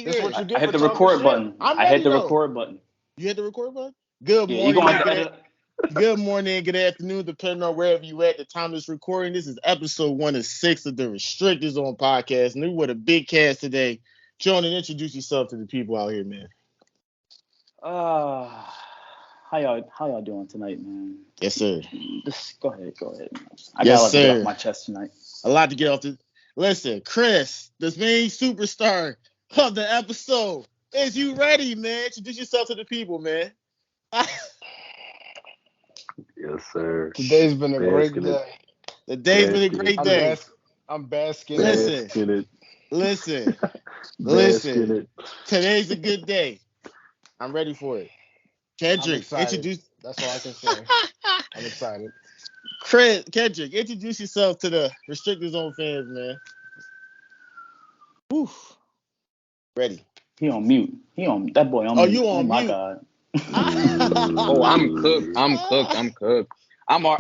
we That's what good. you I get hit for the talking record shit. button. I'm I hit ready the though. record button. You hit the record button? Good Yeah, you morning, gonna have to edit. good morning, good afternoon, depending on wherever you at the time of this recording. This is episode 1 of 6 of the Restricted Zone podcast. And we with a big cast today. Jordan, introduce yourself to the people out here, man. How y'all doing tonight, man? Yes, sir. Just go ahead. I got a Yes, lot to get sir. off my chest tonight. A lot to get off the. Listen, Chris, the main superstar of the episode. Is you ready, man? Introduce yourself to the people, man. Yes, sir. Today's been a great Basking it. day. The day's been a Basking great it. day. I'm basking in it. Listen, Basking it. listen, Basking listen. it. Today's a good day. I'm ready for it. I'm Kendrick, excited. introduce. That's all I can say. I'm excited. Kendrick, introduce yourself to the Restricted Zone fans, man. Whew. Ready. He on mute. That boy on Oh, mute. you on Oh my mute? God. Oh, I'm cooked. I'm cooked.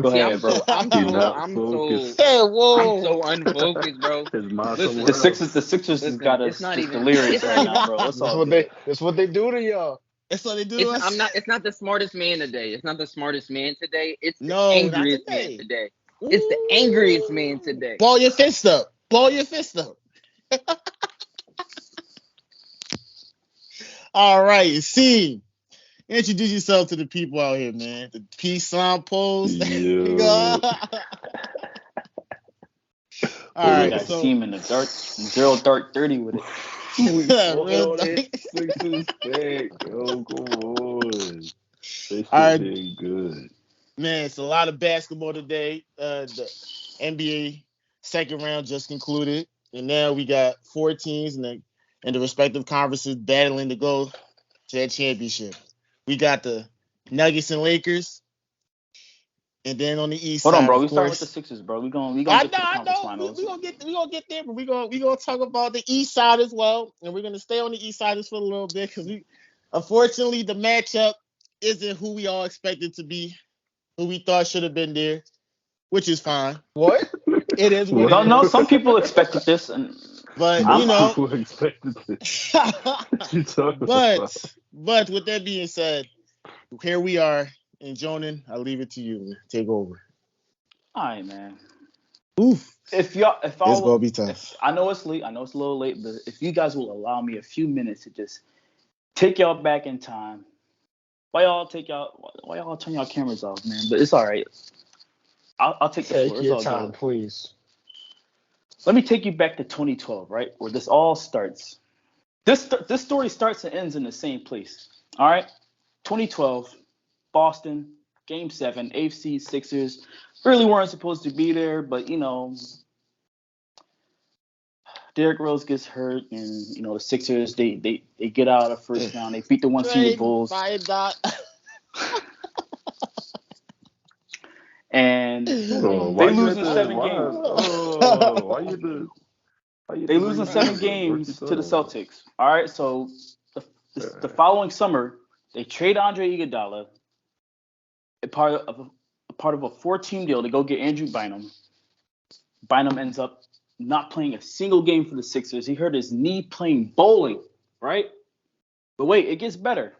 Go ahead, bro. Hey, whoa. I'm so unfocused, bro. His mouth Listen, somewhere The else. Sixers has Listen, got us it's not just even- delirious it's not right even- now, bro. It's That's all what good. that's what they do to y'all. That's what they do to us. It's not the smartest man today. It's not the smartest man today. It's the No, not angriest today. man today. It's the angriest man today. Ball your fist up. All right, see. Introduce yourself to the people out here, man. The peace sign pose. Yo. All right, Got so team in the dark, 0-30 with it. real Sixers fake. Yo, come on. They All right. did good. Man, it's a lot of basketball today. The NBA second round just concluded, and now we got 4 teams in the respective conferences battling to go to that championship. We got the Nuggets and Lakers, and then on the East Hold side, on, bro. of We start with course. the Sixers, bro. We gonna I get to the know. conference finals. We gonna get there, but we gonna talk about the East side as well, and we're gonna stay on the East side just for a little bit because unfortunately, the matchup isn't who we all expected to be, who we thought should have been there, which is fine. What? It is what it is. No, some people expected this, and But I'm- you know, People expected this. What you talking about? but with that being said, here we are. And Jonan, I'll leave it to you, man. Take over. all right, man. Oof. If It's gonna be tough. I know it's late. I know it's a little late, but if you guys will allow me a few minutes to just take y'all back in time, why y'all turn y'all cameras off, man? But it's all right. I'll take the Take floor. It's your all time, good. please. Let me take you back to 2012, right, where this all starts. This story starts and ends in the same place. All right, 2012, Boston, Game 7, AFC Sixers really weren't supposed to be there, but you know, Derrick Rose gets hurt, and you know the Sixers they get out of first round. They beat the 1-seeded Bulls, and Hold on, they why you lose at in the- 7 why- games. Oh, why you They lose in 7 games to the Celtics. All right, so the following summer, they trade Andre Iguodala, a part of a 4-team deal to go get Andrew Bynum. Bynum ends up not playing a single game for the Sixers. He hurt his knee playing bowling, right? But wait, it gets better.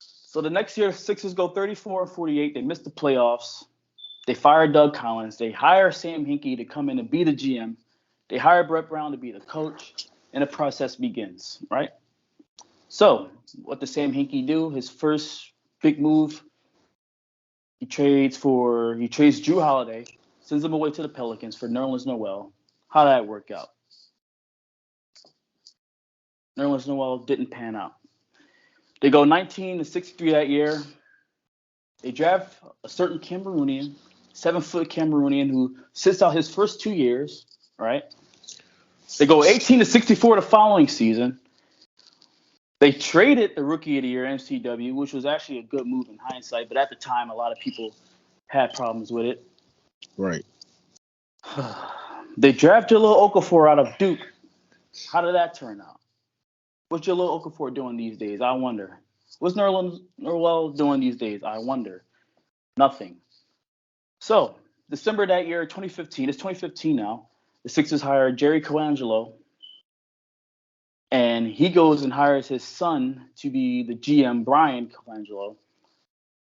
So the next year, Sixers go 34-48. They miss the playoffs. They fire Doug Collins. They hire Sam Hinkie to come in and be the GM. They hire Brett Brown to be the coach, and the process begins, right? So what does Sam Hinkie do? His first big move, he trades Drew Holiday, sends him away to the Pelicans for Nerlens Noel. How did that work out? Nerlens Noel didn't pan out. They go 19-63 that year. They draft a certain Cameroonian, 7-foot Cameroonian who sits out his first 2 years, right? They go 18-64 the following season. They traded the Rookie of the Year, MCW, which was actually a good move in hindsight, but at the time, a lot of people had problems with it. Right. They draft Jahlil Okafor out of Duke. How did that turn out? What's Jahlil Okafor doing these days? I wonder. What's Nerlens Noel doing these days? I wonder. Nothing. So, December that year, 2015, it's 2015 now, the Sixers hired Jerry Colangelo And he goes and hires his son to be the GM, Brian Colangelo.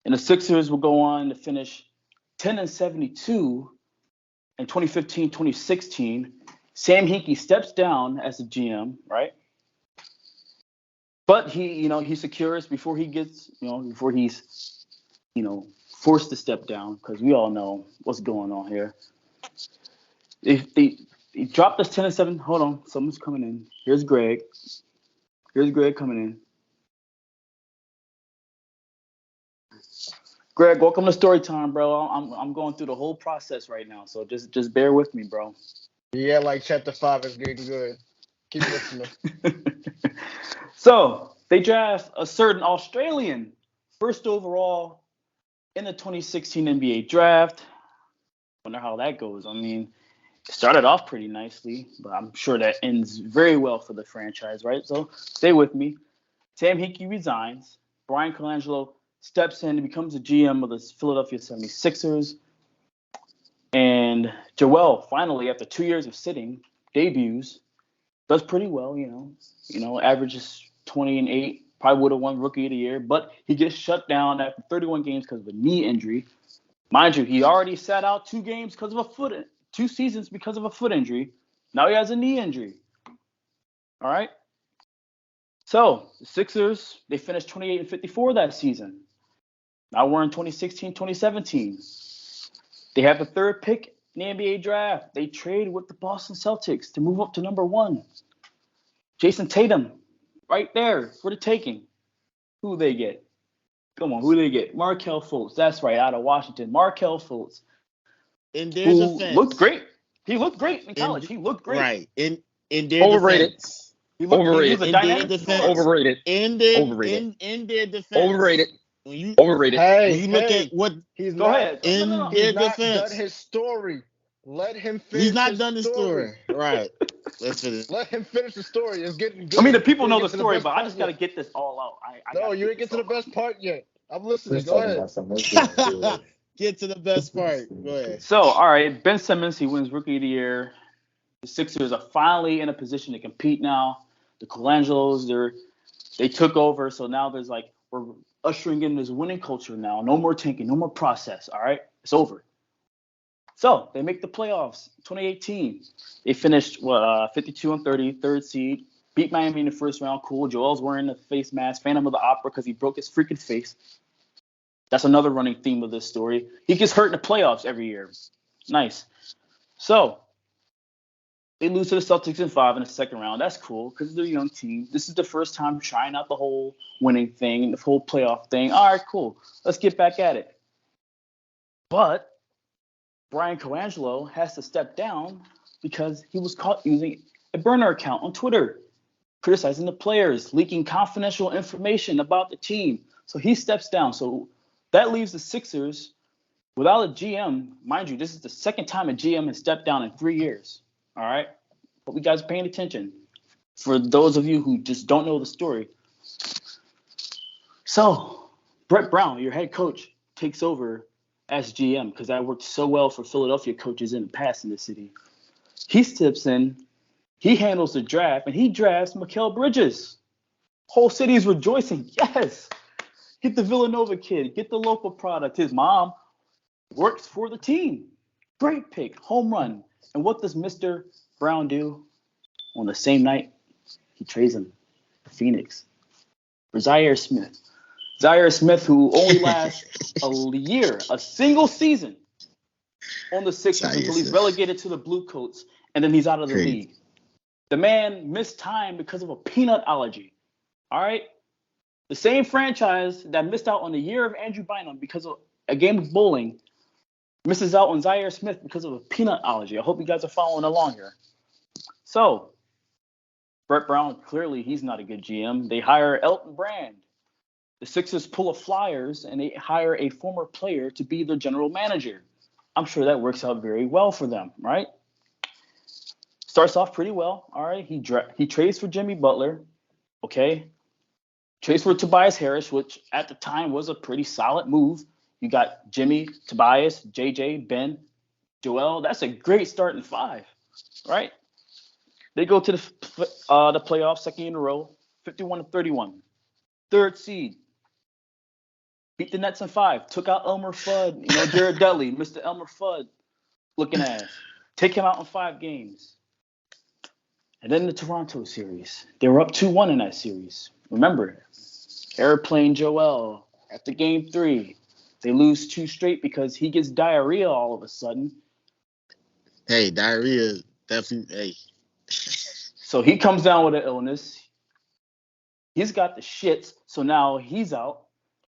And the Sixers will go on to finish 10-72 in 2015-2016. Sam Hinkie steps down as the GM, right? But he secures before he gets, before he's, forced to step down, because we all know what's going on here. They dropped us 10-7. Hold on, someone's coming in. Here's Greg. Coming in. Greg, welcome to story time, bro. I'm going through the whole process right now, so just bear with me, bro. Yeah, like chapter 5 is getting good. Keep listening. So they draft a certain Australian first overall in the 2016 NBA draft. Wonder how that goes. I mean, it started off pretty nicely, but I'm sure that ends very well for the franchise, right? So stay with me. Sam Hinkie resigns. Brian Colangelo steps in and becomes the GM of the Philadelphia 76ers. And Joel, finally, after 2 years of sitting, debuts, does pretty well, averages 20-8, probably would have won Rookie of the Year, but he gets shut down after 31 games because of a knee injury. Mind you, he already sat out 2 seasons because of a foot injury. Now he has a knee injury. All right. So the Sixers, they finished 28-54 that season. Now we're in 2016-2017. They have the 3rd pick in the NBA draft. They trade with the Boston Celtics to move up to number 1. Jason Tatum, right there for the taking. Who they get? Come on, who they get? Markelle Fultz. That's right, out of Washington. Markelle Fultz. In their Who defense, looked great. He looked great in college. He looked great. Right. In their Overrated. defense. He was Overrated. a In dynamic their scorer. defense. Overrated. In their defense. Overrated. When you Overrated. when you look Hey, at what he's Go not. ahead. in No. He's their not done defense, his story. Let him finish. he's not his done the story. Right. Let's finish. Let him finish the story. It's getting good. I mean, the people You know ain't the get to story, best but I part just got to yet. get this all out. I No, gotta you get ain't get this to the all out. best part yet. I'm listening. He's Go talking ahead. about some movie. Get to the best part. Go ahead. So, all right, Ben Simmons, he wins Rookie of the Year. The Sixers are finally in a position to compete now. The Colangelos, they took over, so now we're ushering in this winning culture now. No more tanking, no more process. All right, it's over. So they make the playoffs. 2018, they finished 52-30, 3rd seed. Beat Miami in the first round. Cool. Joel's wearing the face mask, Phantom of the Opera, because he broke his freaking face. That's another running theme of this story. He gets hurt in the playoffs every year. Nice. So they lose to the Celtics in 5 in the second round. That's cool because they're a young team. This is the first time trying out the whole winning thing, the whole playoff thing. All right, cool. Let's get back at it. But Brian Colangelo has to step down because he was caught using a burner account on Twitter, criticizing the players, leaking confidential information about the team. So he steps down. So that leaves the Sixers without a GM. Mind you, this is the second time a GM has stepped down in 3 years. All right? Hope you guys are paying attention. For those of you who just don't know the story. So Brett Brown, your head coach, takes over as GM because that worked so well for Philadelphia coaches in the past in the city. He steps in, he handles the draft, and he drafts Mikal Bridges. Whole city is rejoicing. Yes, get the Villanova kid, get the local product. His mom works for the team. Great pick, home run. And what does Mr. Brown do? On the same night, he trades him to Phoenix for Zaire Smith. Zaire Smith, who only lasts a year, a single season on the Sixers until he's relegated to the Blue Coats, and then he's out of the league. The man missed time because of a peanut allergy. All right? The same franchise that missed out on the year of Andrew Bynum because of a game of bowling misses out on Zaire Smith because of a peanut allergy. I hope you guys are following along here. So, Brett Brown, clearly he's not a good GM. They hire Elton Brand. The Sixers pull a Flyers, and they hire a former player to be their general manager. I'm sure that works out very well for them, right? Starts off pretty well. All right, he trades for Jimmy Butler, okay? Trades for Tobias Harris, which at the time was a pretty solid move. You got Jimmy, Tobias, JJ, Ben, Joel. That's a great starting 5, right? They go to the playoffs, second in a row, 51-31. Third seed. Beat the Nets in 5. Took out Elmer Fudd. Jared Dudley, Mr. Elmer Fudd looking ass. Take him out in 5 games. And then the Toronto series. They were up 2-1 in that series. Remember, Airplane Joel after game 3. They lose 2 straight because he gets diarrhea all of a sudden. Hey, diarrhea definitely. Hey. So he comes down with an illness. He's got the shits. So now he's out.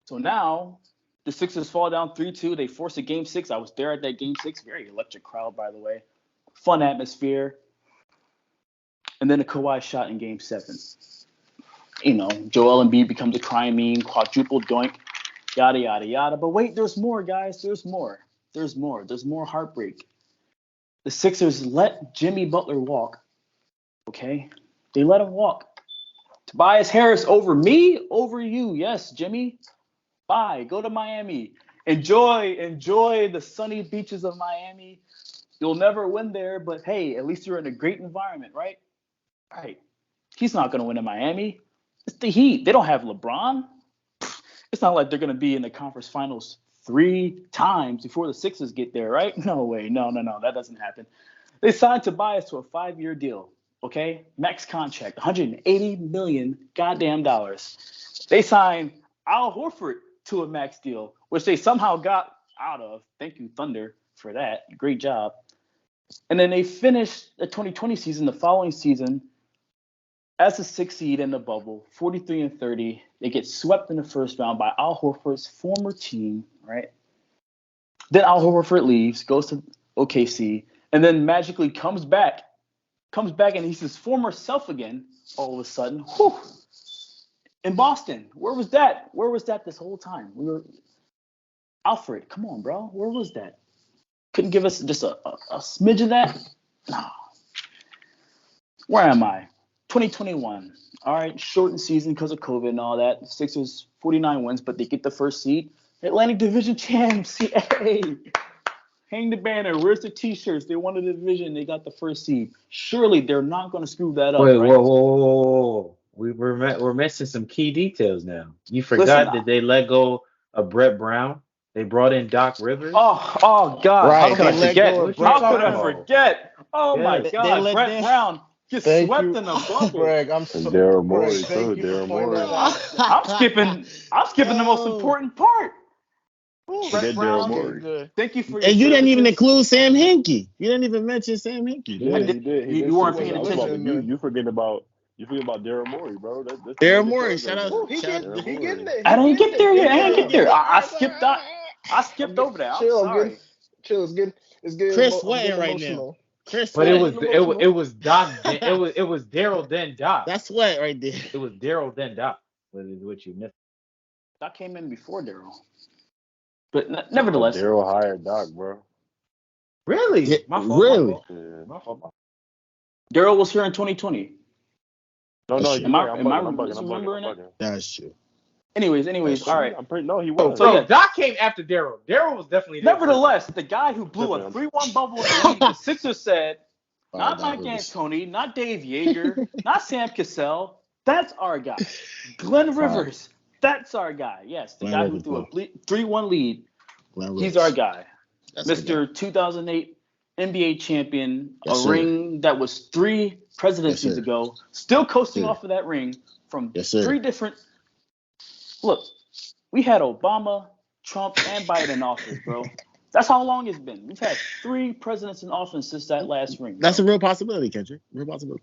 So now the Sixers fall down 3-2. They force a game 6. I was there at that game 6. Very electric crowd, by the way. Fun atmosphere. And then a Kawhi shot in game 7. Joel Embiid becomes a crime meme, quadruple doink, yada, yada, yada. But wait, there's more, guys. There's more. There's more heartbreak. The Sixers let Jimmy Butler walk. Okay? They let him walk. Tobias Harris over me, over you. Yes, Jimmy. Bye. Go to Miami. Enjoy the sunny beaches of Miami. You'll never win there, but hey, at least you're in a great environment, right? Right. He's not going to win in Miami. It's the Heat. They don't have LeBron. It's not like they're going to be in the conference finals 3 times before the Sixers get there, right? No way. No. That doesn't happen. They signed Tobias to a 5-year deal, okay? Max contract, $180 million goddamn dollars. They signed Al Horford to a max deal, which they somehow got out of. Thank you, Thunder, for that. Great job. And then they finished the 2020 season, the following season, as a 6th seed in the bubble, 43-30. They get swept in the first round by Al Horford's former team, right? Then Al Horford leaves, goes to OKC, and then magically comes back, and he's his former self again all of a sudden. Whew. In Boston. Where was that? Where was that this whole time? Alfred, come on, bro. Where was that? Couldn't give us just a smidge of that? No. Where am I? 2021. All right, shortened season because of COVID and all that. Sixers 49 wins, but they get the first seed. Atlantic Division champs. Yay! Hang the banner. Where's the T-shirts? They won the division. They got the first seed. Surely they're not going to screw that up. Wait, right? whoa. We're missing some key details now. You forgot that they let go of Brett Brown. They brought in Doc Rivers. Oh God! Right, How could I they let forget? go of How Brett could I Brown. forget? Oh my They God! let Brett them- Brown gets Thank swept you. in a bubble. Greg, I'm so Daryl Morey, Greg, thank too. you for Daryl pointing Morey. that out. I'm skipping the most important part. Ooh, Brett Daryl Brown. Morey. good. Thank you for your And you didn't even services. include Sam Hinkie. You didn't even mention Sam Hinkie. Yeah, did. he did. You did weren't say paying that. I was attention. about to- You forget about Daryl Morey, bro. That's the Daryl name of the Morey, program, shout out. man. Ooh, he Shout getting out. Daryl there. Morey. I didn't get there yet. I didn't get there. I I'm skipped over that. I'm chill, sorry. It's getting Chris I'm sweating getting right now. emotional. Chris But Sweat. it was Doc. It was Daryl then Doc. That's Sweat right there. It was Daryl then Doc. What you missed? That came in before Daryl. But nevertheless, Daryl hired Doc, bro. Really? Yeah, My fault. really? Yeah. My fault. Daryl was here in 2020. No, That's you're true. right. I'm Am I bugging. misremembering it? That's true. Anyways, That's all right. I'm pretty. No, he was. So, No, yeah. Doc came after Daryl. Daryl was definitely there. Nevertheless, the guy who blew a 3-1 bubble in the league, the Sixers said, not Doc Mike Rivers. D'Antoni, not Dave Yeager, not Sam Cassell. That's our guy. Glenn Rivers. That's our guy. Yes, the Glenn guy Rivers, who threw a 3-1 lead. Glenn He's Rivers. our guy. That's our Mr. guy. 2008 NBA champion, Yes, a sir. ring that was 3 presidencies sir. ago, still coasting Sir. off of that ring from Yes, sir. 3 different. Look, we had Obama, Trump, and Biden in office, bro. That's how long it's been. We've had 3 presidents in office since that last ring. That's a bro. real possibility, Kendrick. Real possibility.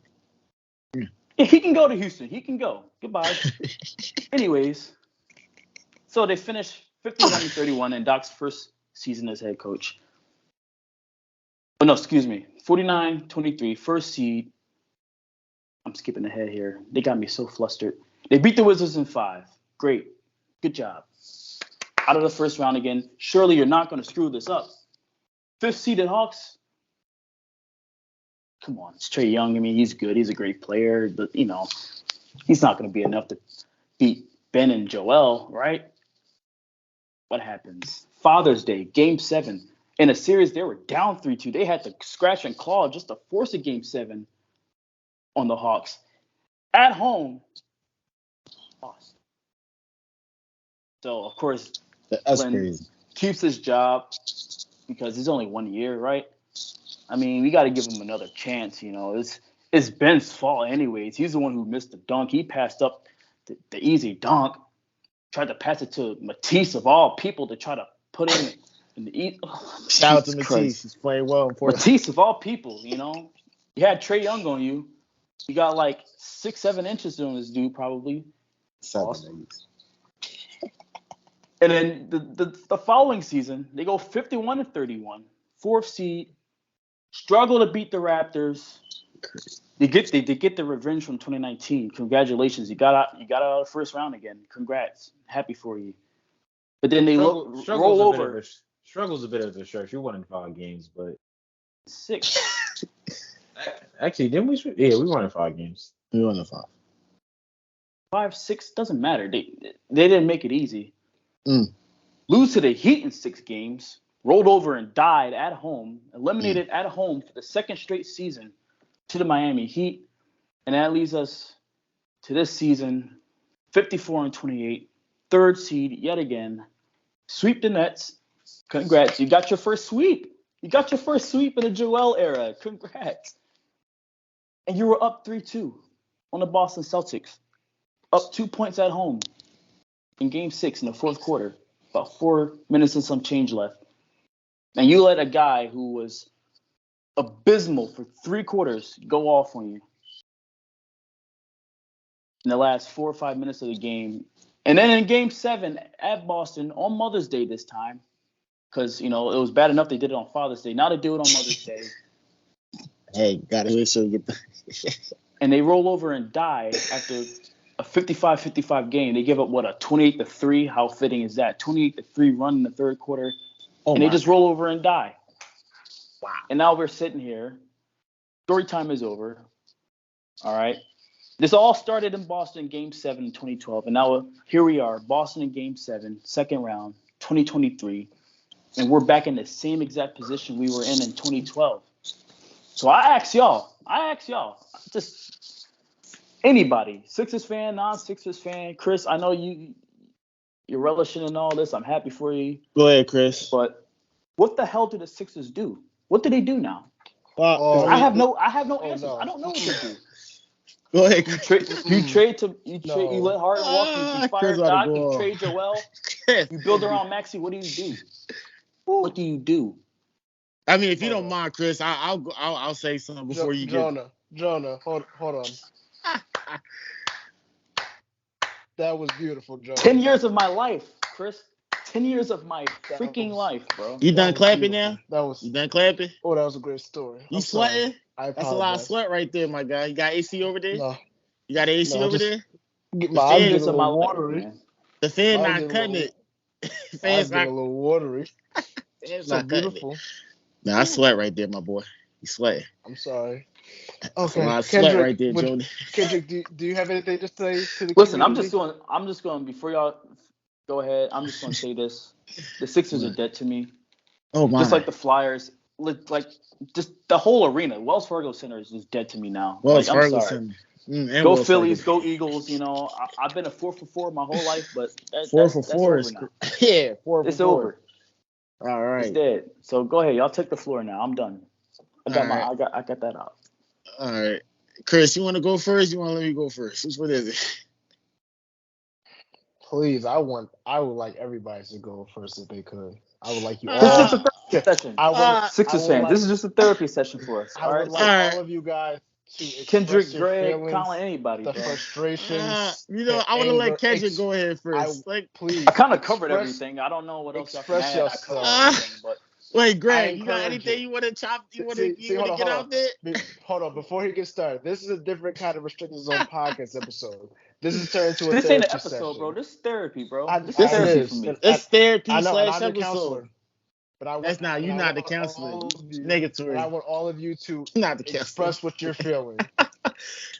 Yeah, he can go to Houston. He can go. Goodbye. Anyways, so they finished 51-31 in Doc's first season as head coach. Oh, no, excuse me. 49-23, first seed. I'm skipping ahead here. They got me so flustered. They beat the Wizards in 5. Great. Good job. Out of the first round again. Surely you're not going to screw this up. 5th seeded Hawks. Come on. It's Trae Young. I mean, he's good. He's a great player. But, he's not going to be enough to beat Ben and Joel, right? What happens? Father's Day, Game 7. In a series, they were down 3-2. They had to scratch and claw just to force a Game 7. on the Hawks. At home, lost. So, of course, That's Glenn crazy. keeps his job because it's only 1 year, right? I mean, we got to give him another chance. It's Ben's fault anyways. He's the one who missed the dunk. He passed up the easy dunk, tried to pass it to Matisse of all people to try to put in the eat. Shout out to Matisse. He's playing well in Portland. Matisse of all people, You had Trae Young on you. You got like 6-7 inches on this dude probably. Awesome. And then the following season, they go 51-31, 4th seed, struggle to beat the Raptors. They get the revenge from 2019. Congratulations, you got out of the first round again. Congrats, happy for you. But then they roll over. Struggle's a bit of a stretch. You won in 5 games, but 6. Actually, didn't we? Yeah, we won in 5 games. We won in 5. 5, 6 doesn't matter. They didn't make it easy. Lose to the Heat in 6 games, rolled over and died at home, eliminated at home for the 2nd straight season to the Miami Heat. And that leads us to this season, 54-28, 3rd seed yet again. Sweep the Nets. Congrats. You got your first sweep. You got your first sweep in the Joel era. Congrats. And you were up 3-2 on the Boston Celtics. Up 2 points at home in Game 6 in the 4th quarter. About 4 minutes and some change left. And you let a guy who was abysmal for 3 quarters go off on you in the last 4 or 5 minutes of the game. And then in Game 7 at Boston on Mother's Day this time, because, it was bad enough they did it on Father's Day. Now they do it on Mother's Day. Hey, got to make sure you get the... And they roll over and die after a 55-55 game. They give up, a 28-3? How fitting is that? 28-3 run in the 3rd quarter. And they just roll over and die. Wow. And now we're sitting here. Story time is over. All right. This all started in Boston Game 7 in 2012. And now here we are, Boston in Game 7, 2nd round, 2023. And we're back in the same exact position we were in 2012. So I ask y'all, just anybody, Sixers fan, non-Sixers fan, Chris, I know you're relishing in all this. I'm happy for you. Go ahead, Chris. But what the hell do the Sixers do? What do they do now? I have no answers. No. I don't know what to do. Go ahead. You let Harden walk. You fire Doc. You trade Joel. You build around Maxey. What do you do? What do you do? I mean, if you don't mind, Chris, I'll say something before you get. Jonah, hold on. That was beautiful, Jonah. 10 years of my life, Chris. 10 years of my freaking life, bro. You done clapping now? You done clapping? Oh, that was a great story. You sweating? That's a lot of sweat right there, my guy. You got AC over there? No. You got AC over there? My eyes getting a little watery. The fan not cutting it. The fan's not a little watery. It's so beautiful. Nah, I sweat right there, my boy. You sweating. I'm sorry. Okay, a lot of sweat right there, Jody. Kendrick, do you have anything to say to the Listen, community? I'm just going before y'all go ahead. I'm just going to say this: the Sixers are dead to me. Oh my! Just like the Flyers, like just the whole arena. Wells Fargo Center is just dead to me now. Wells Fargo Center. Go Phillies, go Eagles. I've been a 4 for 4 my whole life, but 4 for 4 is yeah, 4 for 4. It's over. All right. It's dead. So go ahead, y'all take the floor now. I'm done. I got that out. All right, Chris, you want to go first? You want to let me go first? What is it? Please, I would like everybody to go first if they could. I would like you all. This is just a therapy session. Sixers fans, this is just a therapy session for us. I would like all of you guys to express Kendrick, your Greg, feelings, Colin, anybody. the frustrations. I want to let Kendrick go ahead first. Please. I kind of covered everything. I don't know what else express y'all can add. yourself. Wait, Greg, you got anything you want to chop? You want to get out there? Hold on, before he gets started. This is a different kind of restrictions on podcast episode. This is turned into a this therapy ain't an episode, session. bro. This is therapy, bro. This is therapy for me. It's therapy / episode. But that's not you. Not the counselor. Negatory. I want all of you to not the express what you're feeling.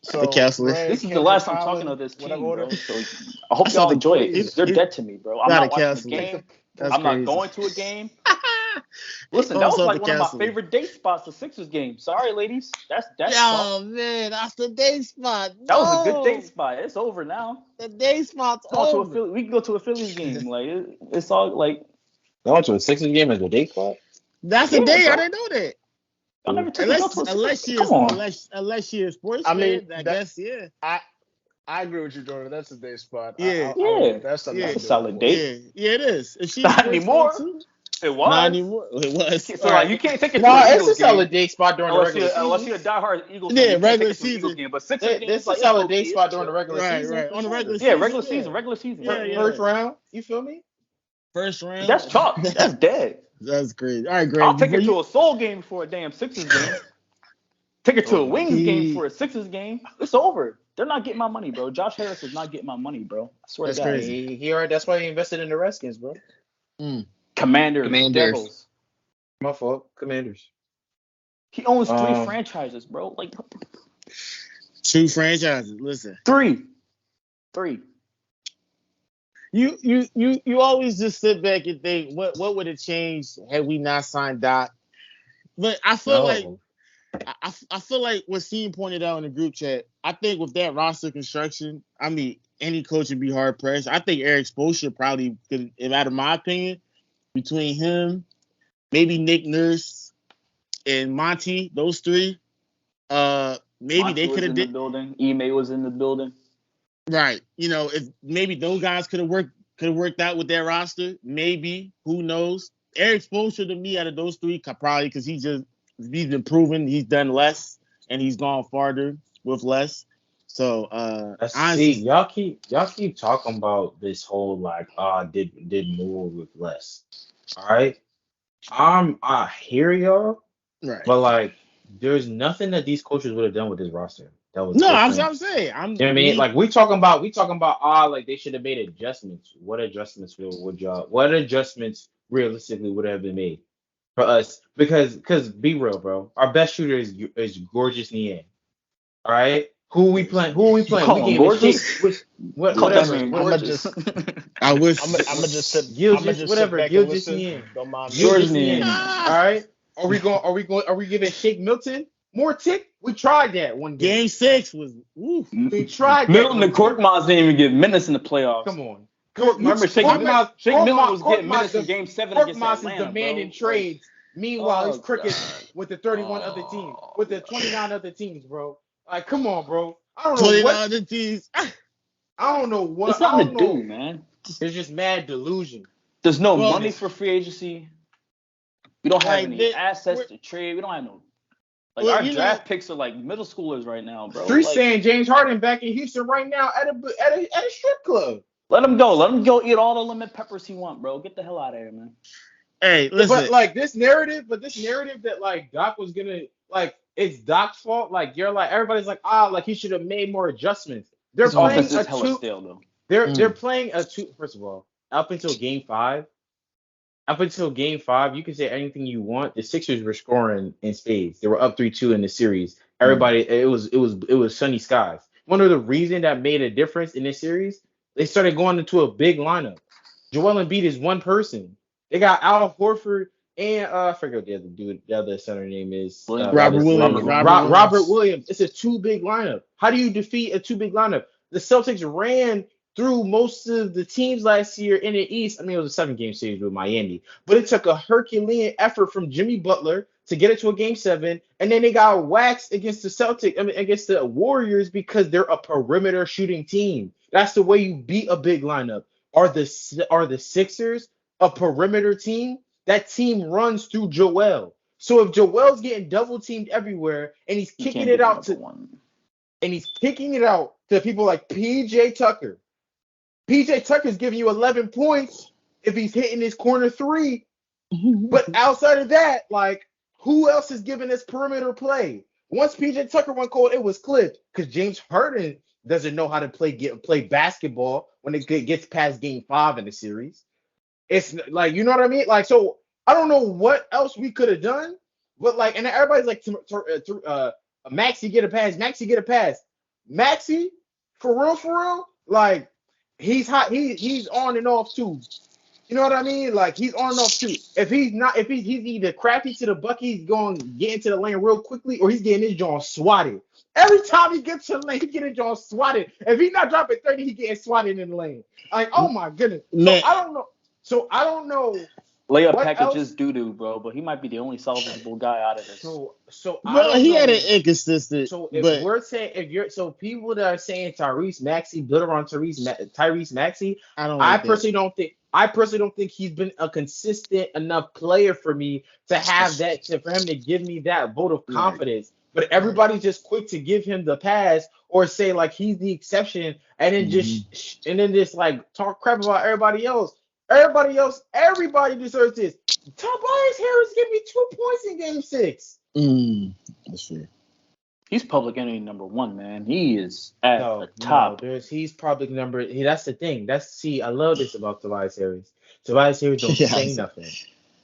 So, the counselor. This is the last time talking to this team, bro. So I hope y'all enjoy it. They're dead to me, bro. I'm not watching the game. I'm not going to a game. Listen, that Almost was off like the one of my castle. favorite date spots, the Sixers game. Sorry, ladies. That's Yo, man, that's the day spot. that was a good date No, spot. It's over now. the day spot's Going to a over. Philly, we can go to a Phillies game. Like it's all like, Going to a Sixers game as a day spot? That's the yeah, day. I bro. didn't know that. Y'all never took a girl to a Unless Sixers. she Come is on. unless she is sports I mean, fan, I that guess yeah. I agree with you, Jordan. That's a day spot. Yeah. Yeah, That's something Yeah. I that's a do. solid date. Yeah, it is. If she's a Not sports fan anymore. too, It not was. anymore. It was. So All like right. you can't take it to Nah, an it's Eagles a solid game day spot during the regular unless you're a season. diehard Eagles Yeah, fan. You can't regular take it to an Eagles season. game. But Sixers game This is is a like solid low day key, spot it's during the chill. regular Right, season. right. For On the sure. regular Yeah, season. regular Yeah. season, regular season. Yeah, yeah. First round, you feel me? First round. That's chalk. That's dead. That's crazy. All right, Greg. I'll take before it you to a Soul game before a damn Sixers game. Take it to a Oh, Wings game he, for a Sixers game. It's over. They're not getting my money, bro. Josh Harris is not getting my money, bro. I swear That's to God. crazy. He already. That's why he invested in the Redskins, bro. Commanders, Commanders. Devils. My fault. Commanders. He owns 3 Um, franchises, bro. Like 2 franchises. Listen. 3. You always just sit back and think what would have changed had we not signed Doc. But I feel like No. I feel like what Steve pointed out in the group chat. I think with that roster construction, I mean, any coach would be hard pressed. I think Eric Spoelstra probably could, if out of my opinion, between him, maybe Nick Nurse and Monty, those 3, maybe Monty they was could have in the did building. Ime was in the building. right. You know, if maybe those guys could have worked out with their roster, maybe, who knows? Eric Spoelstra to me out of those 3, probably because he's been proven he's done less and he's gone farther with less. So honestly, See, y'all keep talking about this whole like did more with less. All right. I hear y'all, right. but like there's nothing that these coaches would have done with this roster that was No, different. I'm saying You know what I mean? Like we talking about like they should have made adjustments. What adjustments what adjustments realistically would have been made for us? Because be real, bro. Our best shooter is Gorgeous Niang. All right. Who are we playing? We Call him gave gorgeous? whatever. That man I'ma gorgeous. I wish I'm just sit. Gil I'm just just whatever. sit back Gil and just listen. Niang. Don't mind me. Gil George just Niang. Niang. All right. Are we giving Shake Milton more tick? We tried that one game. Game 6 was woof. We tried that. Milton one and game. Korkmaz didn't even get minutes in the playoffs. Come on. Remember, Shake Milton was getting minutes in Game 7 against Korkmaz Atlanta, is demanding bro. trades. Meanwhile, he's Oh, cricket God. with the 31 other teams, with the 29 other teams, bro. Like, come on, bro. I don't know 29 what. other teams. I don't know what. There's I nothing don't to know. do, man. There's just mad delusion. There's no Well, money for free agency. We don't have Like, any assets to trade. We don't have no. Like Well, our you know- draft picks are like middle schoolers right now, bro. Street Like, saying James Harden back in Houston right now at a strip club. let him go. Let him go eat all the lemon peppers he want, bro. Get the hell out of here, man. Hey, listen. But like this narrative that like Doc was gonna like it's Doc's fault. Like you're like everybody's like he should have made more adjustments. They're His playing offense a is hella two. stale, though. They're playing a two. First of all, up until Game 5, you can say anything you want. The Sixers were scoring in spades. They were up 3-2 in the series. Everybody, it was sunny skies. One of the reasons that made a difference in this series, they started going into a big lineup. Joel Embiid is one person. They got Al Horford and I forget what the other center name is. Robert Williams. Robert Williams. It's a 2 big lineup. How do you defeat a 2 big lineup? The Celtics ran through most of the teams last year in the East. I mean, it was a 7-game series with Miami, but it took a Herculean effort from Jimmy Butler to get it to a Game 7, and then they got waxed against against the Warriors because they're a perimeter shooting team. That's the way you beat a big lineup. Are the Sixers a perimeter team? That team runs through Joel. So if Joel's getting double teamed everywhere and he's kicking it out to people like PJ Tucker. PJ Tucker's giving you 11 points if he's hitting his corner 3. But outside of that, like, who else is giving this perimeter play? Once PJ Tucker went cold, it was clipped because James Harden doesn't know how to play basketball when it gets past Game 5 in the series. It's like, you know what I mean? Like, so I don't know what else we could have done, but like, and everybody's like, Maxey get a pass, for real, like, he's hot, he's on and off too. You know what I mean? Like he's on enough too. If he's not, if he's either crafty to the bucket, he's going to get into the lane real quickly, or he's getting his jaw swatted. Every time he gets to the lane, he getting his jaw swatted. If he's not dropping 30, he getting swatted in the lane. Like, oh my goodness. Man. So I don't know. Layup What package else? is doo-doo, bro, but he might be the only salvageable guy out of this. So I Well, don't he know. had an inconsistent. So if but we're saying people that are saying Tyrese Maxey, build around Tyrese Maxey, I don't. I Like personally don't think he's been a consistent enough player for me to have that for him to give me that vote of confidence. But everybody's just quick to give him the pass or say like he's the exception, and then just like talk crap about everybody else. Everybody deserves this. Tobias Harris gave me 2 points in Game 6. That's fair. He's public enemy number one, man. He is at the top. He's public number. That's the thing. I love this about Tobias Harris. Tobias Harris don't say nothing.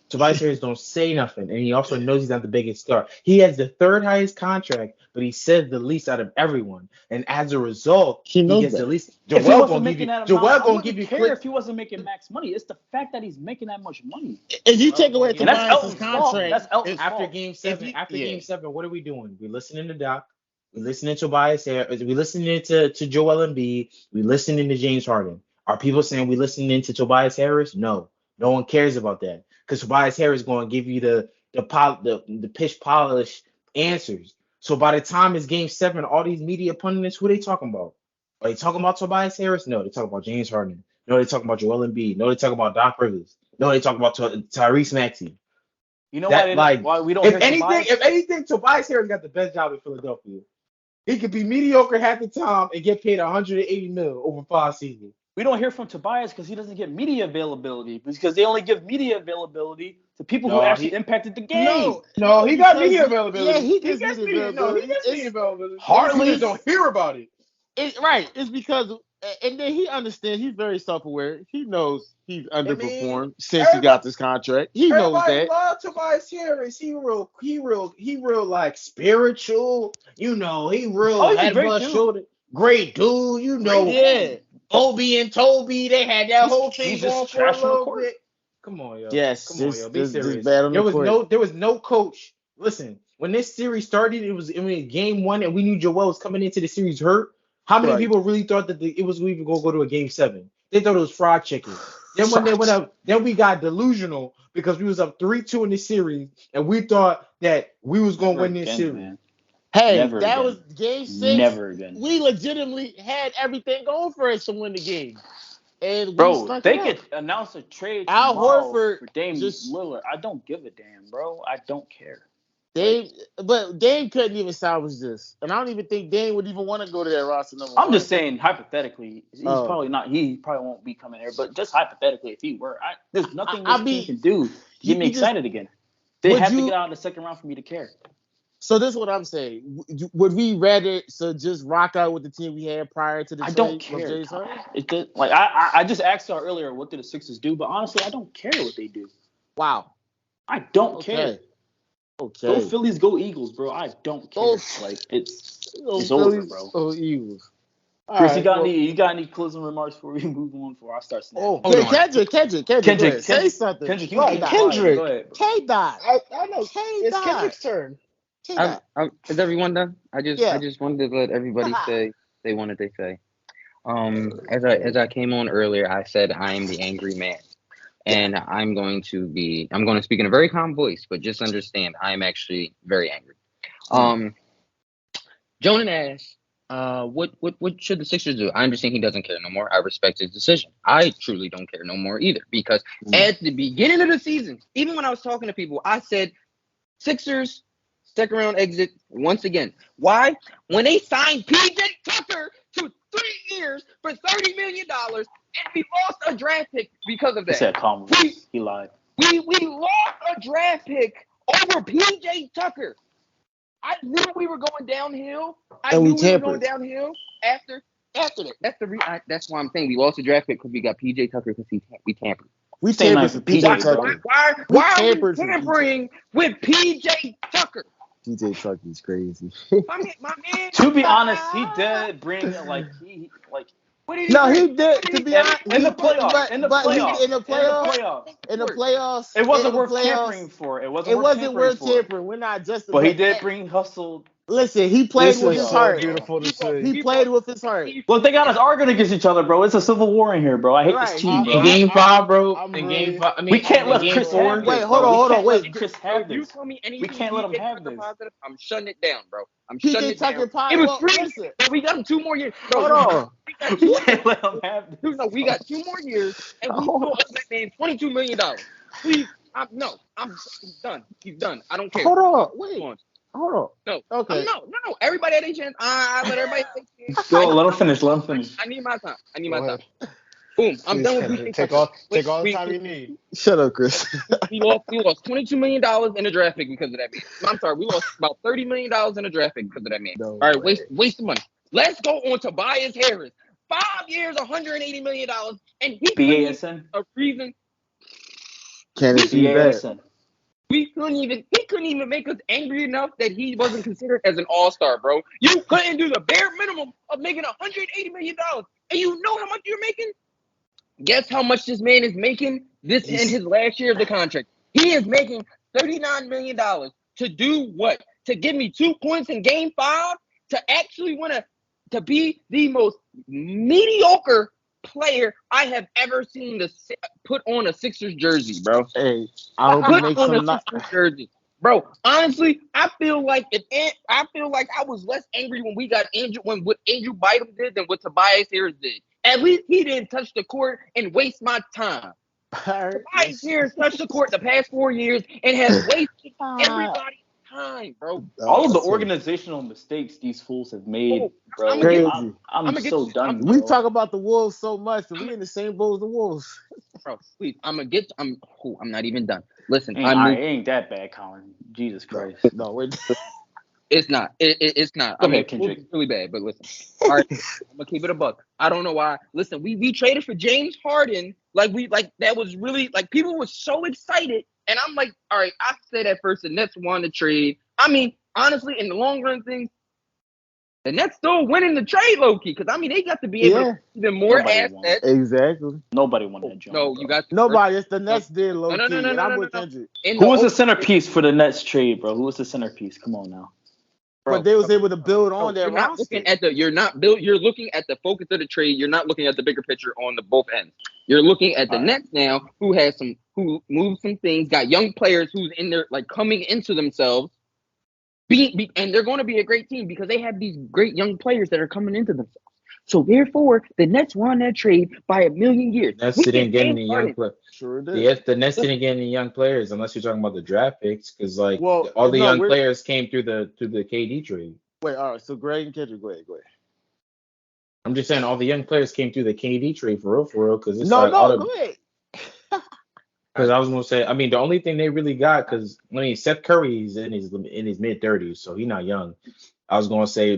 Tobias Harris don't say nothing, and he also knows he's not the biggest star. He has the third highest contract, but he says the least out of everyone, and as a result, he gets the least. Joel gonna give you clicks. If he wasn't making max money, it's the fact that he's making that much money. If you take away Tobias' contract, that's Elton's after fault. Game 7. Game 7, what are we doing? We're listening to Doc. We're listening to Tobias Harris. We're listening to Joel Embiid. We're listening to James Harden. Are people saying we're listening to Tobias Harris? No one cares about that. Because Tobias Harris is going to give you the pitch polish answers. So by the time it's Game 7, all these media pundits, who are they talking about? Are they talking about Tobias Harris? No, they're talking about James Harden. No, they're talking about Joel Embiid. No, they're talking about Doc Rivers. No, they're talking about Tyrese Maxey. You know why we don't hear Tobias? If anything, Tobias Harris got the best job in Philadelphia. He could be mediocre half the time and get paid $180 million over 5 seasons. We don't hear from Tobias because he doesn't get media availability, because they only give media availability to people who actually impacted the game. No, he got media availability. Yeah, he gets media availability. Hardly don't hear about it. It's because, and then he understands. He's very self-aware. He knows he's underperformed since he got this contract. He knows that. Everybody loves Tobias Harris. He real like spiritual. You know, he real head bust shoulder. Great dude. You know. Yeah. Obi and Toby, they had that whole thing going for a little bit. Come on, yo. Yes. Come on, yo. Be serious. There was no coach. Listen, when this series started, it was Game 1, and we knew Joel was coming into the series hurt. How many people really thought that it was even going to go to a Game 7? They thought it was fried chicken. Then when they went up, then we got delusional because we was up 3-2 in the series, and we thought that we was going to win this series. Man. Hey, was Game 6. Never again. We legitimately had everything going for us to win the game. And bro, they could announce a trade Al Horford for Dame Lillard. I don't give a damn, bro. I don't care. But Dame couldn't even salvage this, and I don't even think Dame would even want to go to that roster number. I'm just saying, hypothetically, he's probably not. He probably won't be coming here, but just hypothetically, if he were, there's nothing this team can do to get me excited again. They have to get out in the second round for me to care. So this is what I'm saying. Would we rather just rock out with the team we had prior to the trade? I don't care. I just asked y'all earlier, what did the Sixers do? But honestly, I don't care what they do. Wow. I don't care. Okay. Go Phillies, go Eagles, bro. I don't care. It's over, bro. Go Eagles. Chris, you got any closing remarks before we move on? Before I start snapping? Kendrick, say something. Kendrick, K-Dot. I know. It's Kendrick's turn. Is everyone done? I just wanted to let everybody say they wanted to say. As I came on earlier, I said I am the angry man, and I'm going to speak in a very calm voice, but just understand I am actually very angry. Jonan asked, what should the Sixers do? I understand he doesn't care no more. I respect his decision. I truly don't care no more either, because at the beginning of the season, even when I was talking to people, I said Sixers second round exit once again. Why? When they signed PJ Tucker to 3 years for $30 million, and we lost a draft pick because of that. He said he lied. We lost a draft pick over PJ Tucker. I knew we were going downhill. After that. That's why I'm saying we lost a draft pick, because we got PJ Tucker because we tampered. We tampered for PJ Tucker. Why are we tampering with PJ Tucker? PJ Tucker is crazy. My man. To be honest, he did bring What did he No, bring? he did. To be honest, In the playoffs. In the playoffs. in the playoffs, It wasn't in the worth playoffs, tampering for. It wasn't it worth wasn't tampering worth for. tampering. We're not just. But he But did bring hustle. listen, he played This with is his so heart. beautiful to see. He played with his heart. Look, they got us arguing against each other, bro. It's a civil war in here, bro. I hate this Right. team, In bro. game five, bro. I'm In really. game five, I mean, We can't in let game Chris four. have this. Wait, bro. hold on, We can't wait. let Chris Bro, have if you this. tell me anything We can't let him DJ have Tucker this. positive, I'm shutting it down, bro. I'm shutting PJ it down. Tucker Pop. It was Well, 3 listen. years, bro. We got him 2 more years. Bro, Hold on. we got 2 We more can't let him have this. No, we got 2 more years, and we still owe that man $22 million. Please, I'm done. He's done. I don't care. Hold on. Come Wait. on. Hold on. No. Okay. No. Everybody had a chance. I let everybody take a chance. Go, let him finish. Let him finish. I need my time. Go ahead. Boom. I'm Please, done with Kendrick. DJ Take Tucker. all the time you need. Shut up, Chris. We lost $22 million in the draft pick because of that man. I'm sorry, we lost about $30 million in the draft pick because of that man. No All right, way. waste the money. Let's go on Tobias Harris. 5 years, $180 million, and he couldn't even BASN. a reason. Can't see that. BASN. He couldn't even make us angry enough that he wasn't considered as an all-star, bro. You couldn't do the bare minimum of making $180 million, and you know how much you're making? Guess how much this man is making in his last year of the contract? He is making $39 million to do what? To give me 2 points in game 5? To actually to be the most mediocre player I have ever seen to put on a Sixers jersey, bro. Hey, I hope he Put makes on a some. Sixers jersey. Bro, honestly, I feel like I was less angry when we got what Andrew Bynum did than what Tobias Harris did. At least he didn't touch the court and waste my time. Tobias Harris touched the court the past 4 years and has wasted everybody's time, bro. All of the organizational mistakes these fools have made, bro. Crazy. I'm so done. We talk about the Wolves so much, and we in the same boat as the Wolves. Bro, please, I'm not even done. Listen, It ain't that bad, Colin. Jesus Christ. No, wait. It's not. It's not. Go I mean, ahead, Kendrick. it's really bad, but listen. All right, I'm gonna keep it a buck. I don't know why. Listen, we traded for James Harden. That was really people were so excited, and I'm like, all right. I said at first the Nets won the trade. I mean, honestly, in the long run, things the Nets still winning the trade, low key, because I mean they got to be able to even more Nobody assets. Exactly. Nobody won that jump. No, you got nobody. It's the Nets did low No, key, and I'm with no. Kendrick. Who was the centerpiece for the Nets trade, bro? Who was the centerpiece? Come on now. But they was able to build on their You're not roster. looking at you're looking at the focus of the trade. You're not looking at the bigger picture on the both ends. You're looking at the Nets now, who moved some things, got young players who's in there coming into themselves. And they're going to be a great team because they have these great young players that are coming into themselves. So therefore, the Nets won that trade by a million years. Nets didn't get any young players. Sure did. Yes, the Nets didn't get any young players unless you're talking about the draft picks, because all the young players came through the KD trade. Wait, all right. So Greg and Kendrick, go ahead. I'm just saying all the young players came through the KD trade for real, because it's go ahead. Because I was gonna say, I mean, the only thing they really got, because Seth Curry's in his mid 30s, so he's not young. I was gonna say I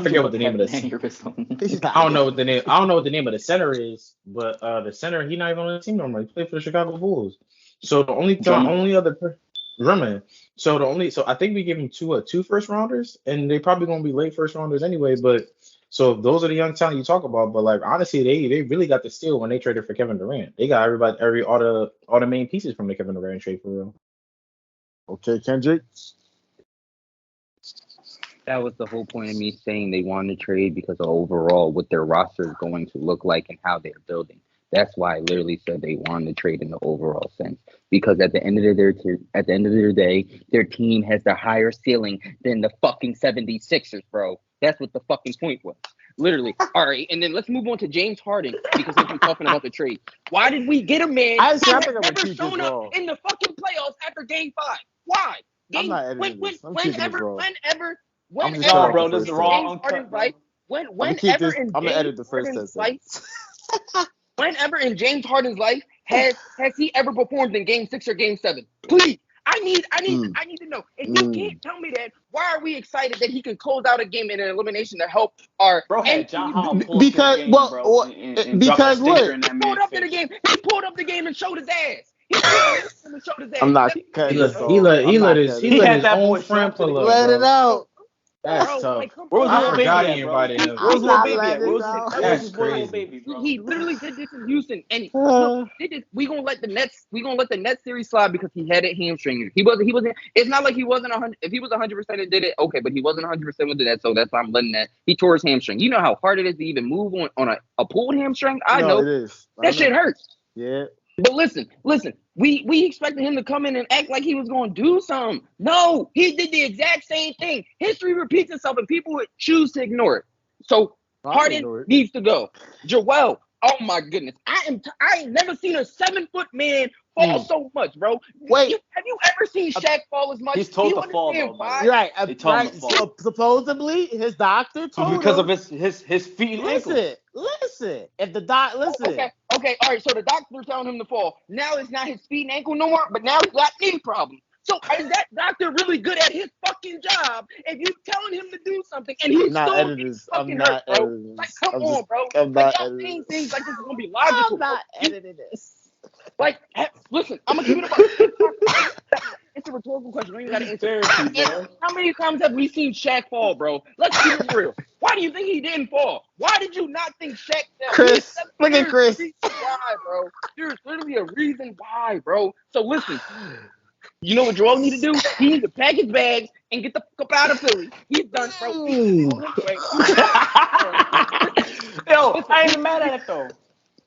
forget what the name of the I don't know what the name of the center is, but the center he's not even on the team no more. He played for the Chicago Bulls. So the only other Drummond. So I think we give him two first rounders, and they probably gonna be late first rounders anyway. But so those are the young talent you talk about. But honestly, they really got the steal when they traded for Kevin Durant. They got all the main pieces from the Kevin Durant trade for real. Okay, Kendrick. That was the whole point of me saying they wanted to trade because of overall what their roster is going to look like and how they're building. That's why I literally said they wanted to trade in the overall sense. Because at the end of their day, their team has the higher ceiling than the fucking 76ers, bro. That's what the fucking point was. Literally. All right, and then let's move on to James Harden because we've been talking about the trade. Why did we get a man who has never shown up in the fucking playoffs after Game 5? Why? I'm not editing this. I'm keeping this raw. Whenever, bro, this is wrong. Whenever in James Harden's life has he ever performed in Game 6 or Game 7? Please, I need to know. If you can't tell me that, why are we excited that he can close out a game in an elimination to help our because he pulled up the game and showed his ass. I'm not cutting this off. He let his own friend pull up. Let it out. That's Bro, tough. like, come Where was I Lil Baby forgot at, he bro? invited him. Where was I'm Lil not Baby at? letting Where it was go. his That's boy Lil crazy. Baby, bro? He literally did this in Houston, and look, we gonna let the Nets series slide because he had it hamstring. He wasn't. It's not like he wasn't 100. If he was 100% and did it, okay, but he wasn't 100% with the Nets, so that's why I'm letting that. He tore his hamstring. You know how hard it is to even move on a pulled hamstring. I No, know it is. that shit hurts. Yeah. But listen. We expected him to come in and act like he was going to do something. No, he did the exact same thing. History repeats itself, and people would choose to ignore it. So Harden needs to go. Joel, oh my goodness, I ain't never seen a 7-foot man fall so much, bro. Wait. Have you ever seen Shaq fall as much? He's told Do you to fall, understand though, why? You're right. They told him to fall. So supposedly his doctor told him. Because of his feet and ankles. Listen. If the doc, listen. Okay, all right. So the doctor's telling him to fall. Now it's not his feet and ankle no more, but now he's got knee problems. So is that doctor really good at his fucking job? If you telling him to do something and he's not still editing this. fucking I'm hurt, not bro. editing Like, this. come on, bro. I'm Like, not y'all editing saying this. things like this is gonna be logical. I'm not bro. editing this. Like, listen, I'm gonna keep it up. It's a rhetorical question. You ain't gotta answer. How many times have we seen Shaq fall, bro? Let's keep it real. Why do you think he didn't fall? Why did you not think Shaq fell? Chris, look at Chris. There's a reason why, bro. There's literally a reason why, bro. So listen, you know what Joel need to do? He needs to pack his bags and get the fuck out of Philly. He's done, bro. Yo, I ain't even mad at it though.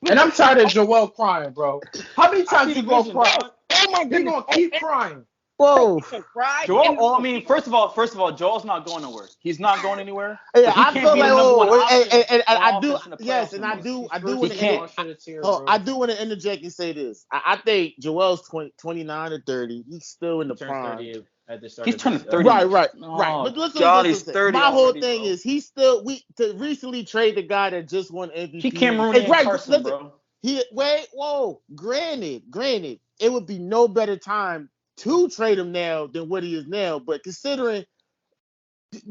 And I'm tired of Joel crying, bro. How many times you gonna cry? Oh my You goodness. gonna keep crying? Whoa. Joel, first of all, Joel's not going nowhere. He's not going anywhere. Yeah, I feel like and I do want to interject and say this. I think Joel's 29 or 30. He's still in the prime. He's turning 30. Right. Oh, But listen, God, he's 30. My whole already, thing bro. is he's still to recently trade the guy that just won MVP. He Cameroonian right, person, bro. Granted, it would be no better time to trade him now than what he is now. But considering,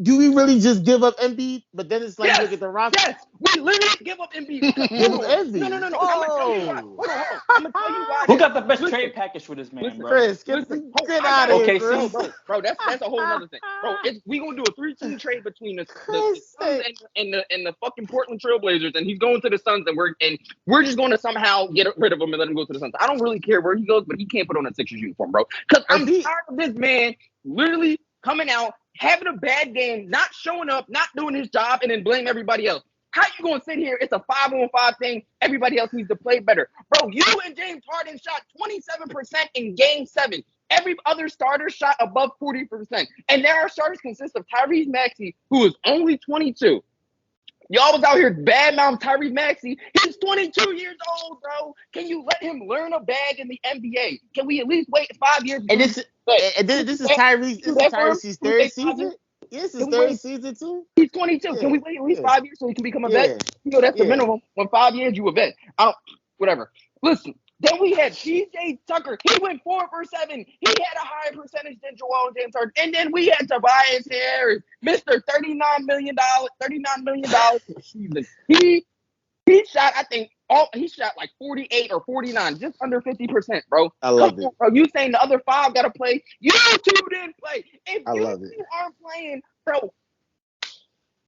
do we really just give up Embiid? But then it's like, look at the roster. Yes, we literally give up Embiid. Give up Embiid. No. I'm gonna tell you why. Hold on. I'm gonna tell you why. Who got the best trade package for this man, bro? Chris, get out of here, Chris. Bro, that's a whole other thing. Bro, we gonna do a 3-team trade between the Suns and the fucking Portland Trailblazers, and he's going to the Suns, and we're just going to somehow get rid of him and let him go to the Suns. I don't really care where he goes, but he can't put on a Sixers uniform, bro. Because I'm tired of this man literally coming out, having a bad game, not showing up, not doing his job, and then blame everybody else. How you gonna sit here? It's a 5-on-5 thing. Everybody else needs to play better. Bro, you and James Harden shot 27% in Game 7. Every other starter shot above 40%. And there are starters consist of Tyrese Maxey, who is only 22. Y'all was out here badmouthing Tyrese Maxey. He's 22 years old, bro. Can you let him learn a bag in the NBA? Can we at least wait 5 years? And this is Tyrese. This is Tyrese's third season. This is third season too. He's 22. Yeah, can we wait at least 5 years so he can become a vet? You know that's the minimum. When 5 years, you a vet. Whatever. Listen. Then we had PJ Tucker. He went 4 for 7. He had a higher percentage than Joel James Harden. And then we had Tobias Harris, Mr. $39 million a season. He shot, I think, he shot like 48 or 49, just under 50%, bro. I love it. Bro, you saying the other 5 got to play? You 2 didn't play. If I you love it. aren't playing, bro.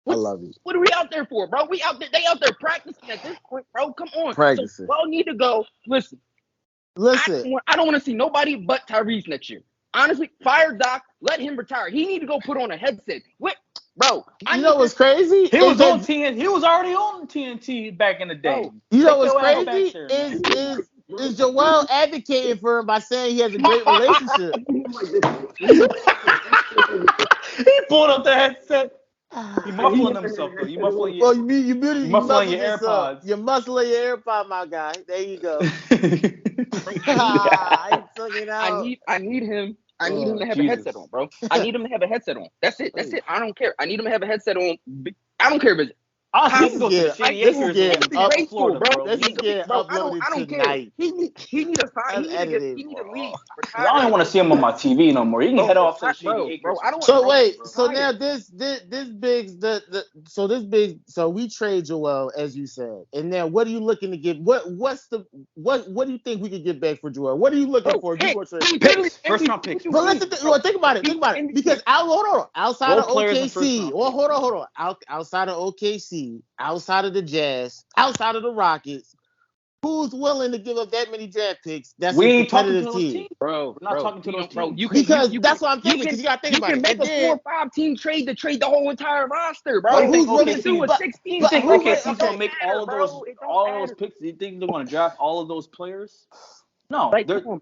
I love it. What are we out there for, bro? We out there. They out there practicing at this point, bro. Come on. Practicing. So, need to go. Listen. I don't want to see nobody but Tyrese next year. Honestly, fire Doc. Let him retire. He need to go put on a headset. What, bro? You know what's crazy? He was on TNT. He was already on TNT back in the day. You know what's crazy? Is Joel advocating for him by saying he has a great relationship? He pulled up the headset. You muffling himself though. You muffling your. Well, you muffling your AirPods. You're muscling your AirPod, my guy. There you go. I took it out. I need him. I need him to have a headset on, bro. I need him to have a headset on. That's it. I don't care. I need him to have a headset on. I don't care if it's Honestly, he can go to the This shady is acres getting in up. Florida, bro. This is getting Bro, I uploaded don't care. tonight. He need to sign. Unedited. He need to leave. I don't even want to see him on my TV no more. He can head off to the shady acres. I don't. So wait, bro. so now this big so we trade Joel, as you said, and now what are you looking to get? What do you think we could get back for Joel? What are you looking for? If you go trade? Picks, first round picks. But listen, think about it. Because hold on, outside of Both players in first OKC, round or picks. hold on, outside of OKC, outside of the Jazz, outside of the Rockets, who's willing to give up that many draft picks? That's We a ain't talking to competitive those team. teams. Bro, We're not talking to those teams. Because that's what I'm thinking. Because you got to think about it. You can make And a 4-5 team trade to trade the whole entire roster, bro. Why do you think who's really- OKC? do a but- 16 You think who's OKC's really- gonna make all of those picks? Do you think they're gonna draft all of those players? No, Like, they're come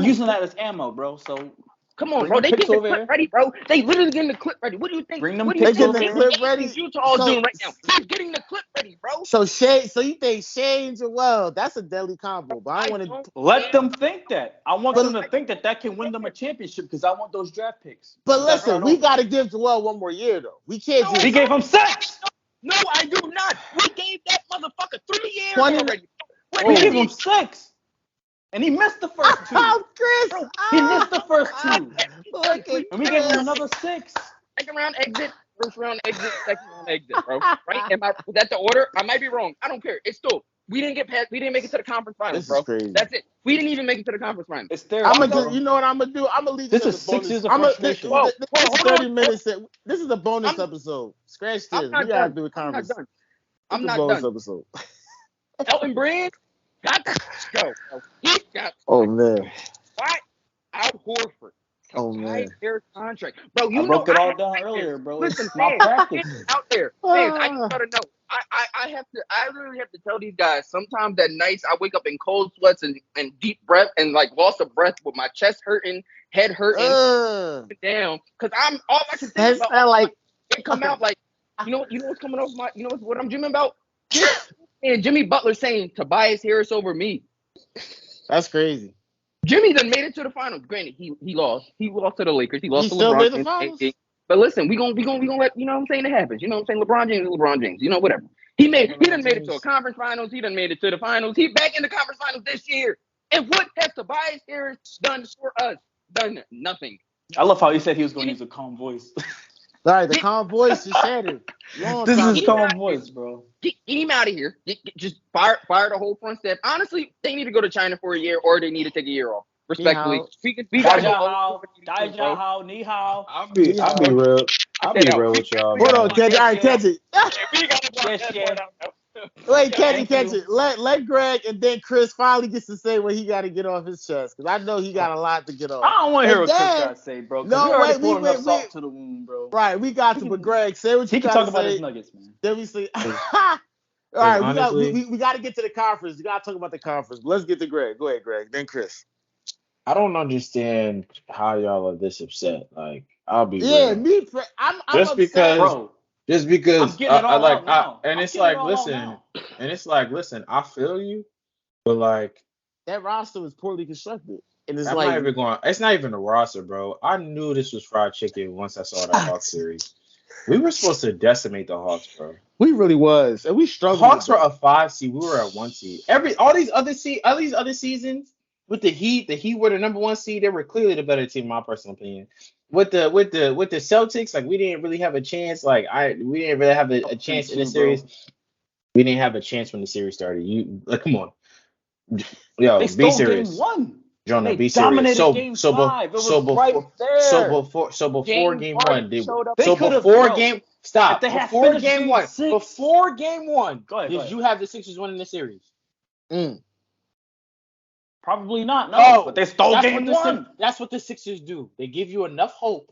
using that as ammo, bro. So Come on, bring bro. the They picks getting the over clip here. ready, bro. They literally getting the clip ready. What do you think? Bring them What do you picks think over getting the here. clip ready? Utah is So- doing right now? He's getting the clip ready, bro. So you think Shea and Joel? That's a deadly combo. But I want to. Let them think that. I want But- them to think that can win them a championship because I want those draft picks. But That's listen, right we over. got to give Joel one more year though. We can't No, just. We gave him 6. No, I do not. We gave that motherfucker 3 years 20 already. What We did gave he- him 6, and he missed the first 2. Oh, Chris! He missed the first 2, Look at and we gave him Chris. another 6. Second round exit, first round exit, second round exit, bro. Right? Was that the order? I might be wrong. I don't care. It's still. We didn't get past. We didn't make it to the conference finals, This bro. is crazy. That's it. We didn't even make it to the conference finals. It's there. I'm bro. gonna do. You know what I'm gonna do? I'm gonna leave This as is a bonus. 6 years of I'm gonna. frustration. Whoa, This is hold 30 on. minutes. This is a bonus I'm- episode. Scratch I'm this. not We gotta done. do a I'm not conference. done. I'm It's a not bonus done. episode. Elton Brand got to go. Bro. He got Oh man. why Al Horford. Oh man. Their contract, bro. You I broke know it all have down to- earlier, bro. Listen, It's my fans, practice. out there, fans, I just gotta know. I have to. I literally have to tell these guys. Sometimes at nights I wake up in cold sweats and deep breath and like loss of breath with my chest hurting, head hurting, down. Cause I'm all I can think That's about. not like. It come out like you know what's coming off my what I'm dreaming about. And Jimmy Butler saying Tobias Harris over me. That's crazy. Jimmy done made it to the finals. Granted, he lost. He lost to the Lakers. He lost He to still LeBron. made the finals? But listen, we gonna let you know what I'm saying it happens. You know what I'm saying? LeBron James is LeBron James. You know, whatever. He done made it to a conference finals. He done made it to the finals. He back in the conference finals this year. And what has Tobias Harris done for us? Done nothing. I love how he said he was going to use a calm voice. All right, the calm voice just shattered. This is calm voice, bro. Get him out of here. Just fire the whole front step. Honestly, they need to go to China for a year, or they need to take a year off. Respectfully, we gotta go all over the bro. Ni hao. I'll be real. I'll be real with y'all. Hold on, man. catch it. All right, catch it. We gotta block Yes, that yeah. part out. Wait, catch it, Thank catch you. it. Let Greg and then Chris finally gets to say what he got to get off his chest, because I know he got a lot to get off. I don't want to hear And what Chris then- got to say, bro. No, No, we already wait, poured wait, enough salt wait. to the wound, bro. Right, we got to, but Greg, say what you He can got talk to about say. his nuggets, man. Then we see. All right, honestly- we got to get to the conference. We got to talk about the conference. Let's get to Greg. Go ahead, Greg. Then Chris. I don't understand how y'all are this upset. Like, I'll be Yeah, real. I'm Just upset. because- Bro, Just because I'm getting it all out now. and I'm it's getting it like, all out now. listen, I feel you, but like, That roster was poorly constructed, and it's I'm like not even going. It's not even the roster, bro. I knew this was fried chicken once I saw that Hawks series. We were supposed to decimate the Hawks, bro. we really was, and we The struggled. Hawks with were that. a 5 seed. We were a 1 seed. All these other seasons with the Heat were the number 1 seed. They were clearly the better team, in my personal opinion. With the Celtics, like we didn't really have a chance. We didn't really have a chance in the series. We didn't have a chance when the series started. Come on, yo, they be stole serious. game 1. Jonah, They be serious. dominated game 5. It was right there. Before game 1, They could've- before bro, game stop. if they had Before finished game game 1, 6 before game 1, Go ahead. did you have the Sixers winning the series? Probably not. No, Oh, but they stole That's game what the 1. That's what the Sixers do. They give you enough hope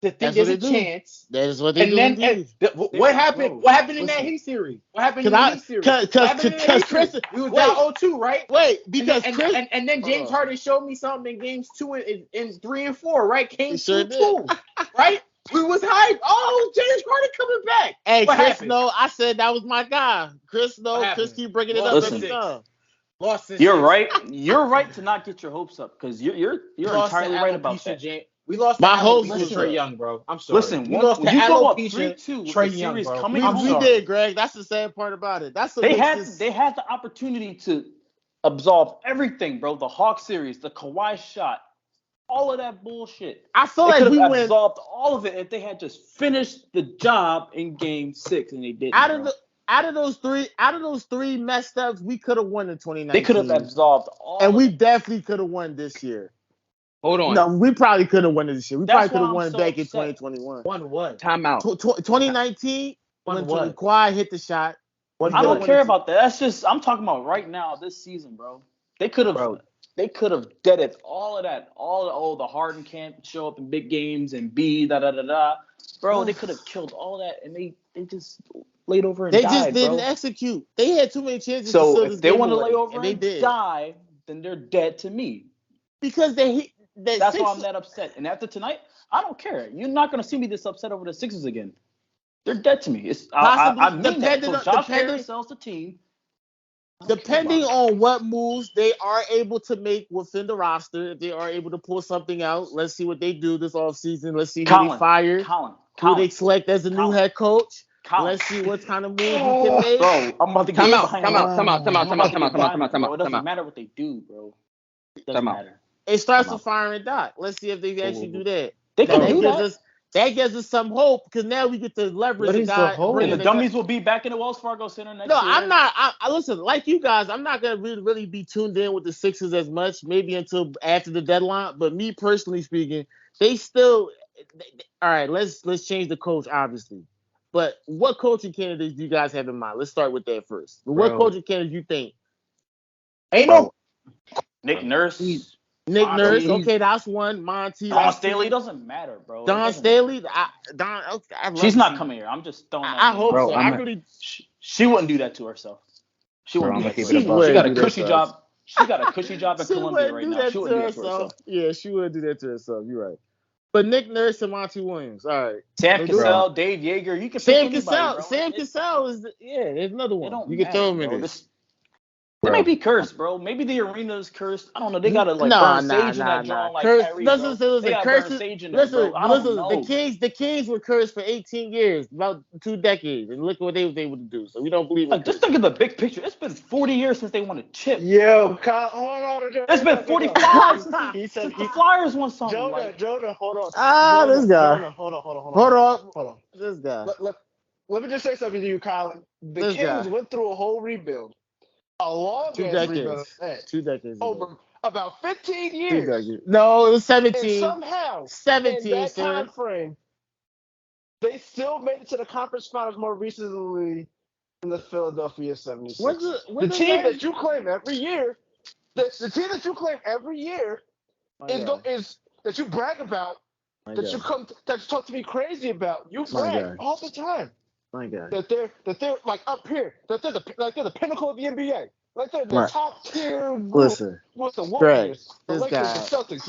to think That's there's what a they do. chance. That is what they And do. then indeed. what happened? bro, What happened in that listen. Heat series? What happened in the Heat series? What happened in the Because Heat series? Chris, We was wait. down 0-2, right? wait, because and, Chris, and then James Harden showed me something in games 2 and 3 and 4, right? Came He sure 2-2, right? We was hyped. Oh, James Harden coming back. hey, What Chris, happened? no, I said that was my guy. Chris, no, What Chris happened? keep bringing it up Lost every in time. Lost in You're 6. right. You're right to not get your hopes up because you're Lost entirely to right about alopecia that. We lost My to hopes alopecia was Trey up. Young, bro. I'm sorry. Listen, We lost to you go up alopecia 3-2 with Trey the Young, series bro. coming I'm We home. sorry. did, Greg. That's the sad part about it. That's what They makes had this. they had the opportunity to absolve everything, bro. The Hawk series, the Kawhi shot, all of that bullshit. I feel They like could we have went absolved all of it if they had just finished the job in Game 6, and they didn't. out of Bro. those three messed ups. We could have won in They could have 2019, absolved all and of we it. definitely could have won this year. Hold on. No, we probably could have won this year. We That's probably could why have I'm won so back in upset. 2021. One what? Time out. 2019 One when what? Kawhi hit the shot. One I don't what? care about that. That's just I'm talking about right now, this season, bro. They could have Bro. deaded all of that. The Harden can't show up in big games and Bro, they could have killed all that, and they just laid over and They died, just didn't bro. execute. They had too many chances to So seal if this they game want to away, lay over and they and did die, then they're dead to me. because they hit that. That's why I'm that upset. And after tonight, I don't care. You're not gonna see me this upset over the Sixers again. They're dead to me. I mean that. So Josh Harris sells the team. Depending on what moves they are able to make within the roster, if they are able to pull something out, let's see what they do this offseason. Let's see who they fire, who they select as the new head coach. Let's see what kind of moves we can make. Bro, I'm about to get Time out. behind Time them. out. Time out. Time out. Time out. Time out. Time out. Time out. Time It doesn't out. matter what they do, bro. It doesn't Time out. matter. It starts with firing Doc. Let's see if they actually do that. They can do that. That gives us some hope because now we get to leverage What a is guy. the hope? And the dummies will be back in the Wells Fargo Center next year. No, I'm not. I listen, like you guys, I'm not gonna really be tuned in with the Sixers as much, maybe until after the deadline. But me personally speaking, they still. All right, let's change the coach, obviously. But what coaching candidates do you guys have in mind? Let's start with that first. What coaching candidates you think? Ain't no Nick Nurse. Nick Nurse, okay, that's one. Monty, Dawn Staley doesn't matter, bro. Dawn Staley, she's not coming here. I'm just throwing that. I hope bro, so. I really. She wouldn't do that to herself. She wouldn't do that to herself. She She got a cushy job. She got a cushy job in Columbia right now. She wouldn't do that to herself. Yeah, she wouldn't do that to herself. You're right. But Nick Nurse and Monty Williams, all right. Sam Cassell, Dave Yeager, you can pick anybody, bro. Sam Cassell is there's another one. You matter, can throw him in this. They may be cursed, bro. Maybe the arena is cursed. I don't know. They gotta burn sage in that joint, like Kyrie, bro. They gotta burn sage in there, bro. I don't know. The Kings were cursed for 18 years, about 2 decades, and look what they was able to do. So we don't believe in just think of the big picture. It's been 40 years since they won a chip. Yo, Kyle, hold on. It's been 45 since the Flyers won something. Jonah, hold on. This guy. Jonah, hold on. This guy. Let me just say something to you, Colin. The Kings went through a whole rebuild. A long 2 decades. 2 decades. Over about 15 years. 2 decades. No, it was 17. And somehow, 17, in that sir. time frame, they still made it to the conference finals more recently than the Philadelphia 76ers. The team that you claim every year, the team that you claim every year is that you brag about, that you talk to me crazy about. You brag all the time. My God. That they're like up here. That they're the pinnacle of the NBA. Like they're the top tier. Listen, with the Warriors, the Lakers, the Celtics.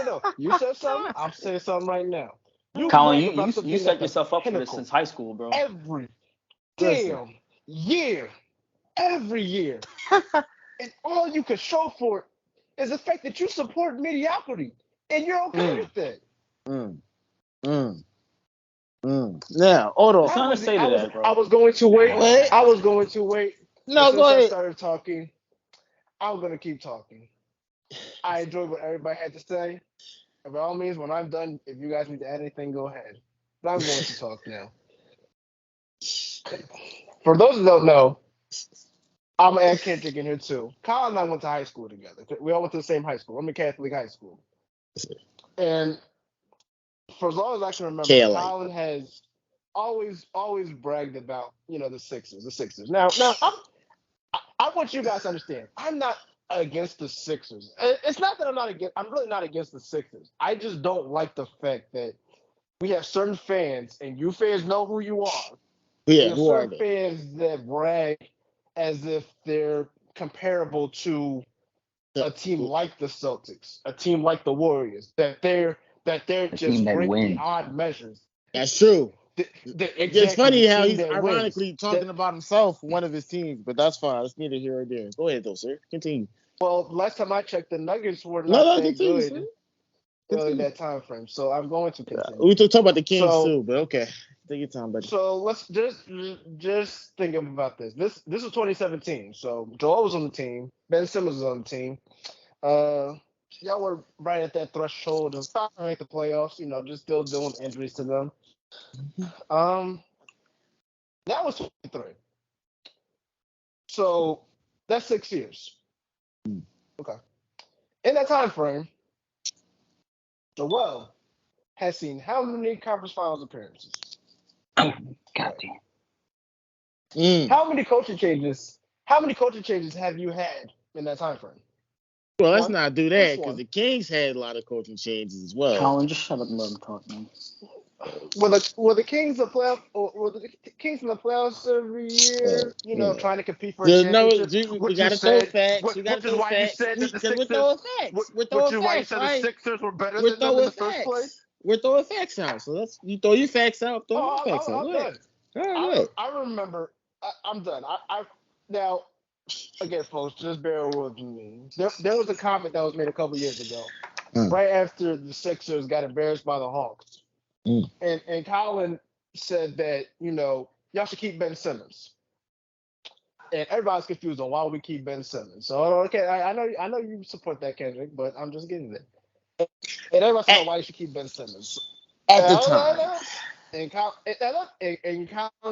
No. You said something. I'm saying something right now. Colin, you set yourself up for this since high school, bro. Every damn year, every year, and all you can show for it is the fact that you support mediocrity, and you're okay with that. Now, hold on. Trying to say that, bro. I was going to wait. No, go ahead. I started talking. I'm gonna keep talking. I enjoyed what everybody had to say. And by all means, when I'm done, if you guys need to add anything, go ahead. But I'm going to talk now. For those who don't know, I'm gonna add Kendrick in here too. Kyle and I went to high school together. We all went to the same high school. I'm in Catholic high school. And for as long as I can remember, Colin has always bragged about, the Sixers. Now I want you guys to understand, I'm not against the Sixers. It's not that I'm really not against the Sixers. I just don't like the fact that we have certain fans, and you fans know who you are. Yeah, who are certain fans that brag as if they're comparable to a team like the Celtics, a team like the Warriors, that they're just great beyond measures. That's true. It's funny how he's ironically wins. talking about himself, one of his teams, but that's fine. It's neither here or there. Go ahead, though, sir. Continue. Well, last time I checked, the Nuggets were not that good. Sir. early Continue. that time frame. So I'm going to continue. We talk about the Kings So too, but okay. Take your time, buddy. so let's just think about this. This was 2017. So Joel was on the team. Ben Simmons was on the team. Y'all were right at that threshold of trying to make the playoffs. Just still doing injuries to them. Um, that was 23. So that's 6 years. Okay. In that time frame, Joel has seen how many conference finals appearances? Oh, goddamn. How many coaching changes? How many coaching changes have you had in that time frame? Well, let's One. not do Just that because one. the Kings had a lot of coaching changes as well. Colin, just shut up and let him talk, man. Were the Kings the playoff? Or were the Kings in the playoffs every year? Trying to compete for a No, championship. we Which you gotta throw said, facts. We gotta which is throw why you facts. said that the Because we're Sixers. throwing facts. We're Which throwing is why you facts, said the right? Sixers were better We're than them in throwing the first place. facts. We're throwing facts out. So you throw your facts out. Throw your facts out. I'm done. All right. I remember. I'm done. Now again, folks, just bear with me. There was a comment that was made a couple years ago, right after the Sixers got embarrassed by the Hawks, and Colin said that y'all should keep Ben Simmons, and everybody's confused on why we keep Ben Simmons. So okay, I know you support that, Kendrick, but I'm just getting there. And everybody said why you should keep Ben Simmons At the time. And Colin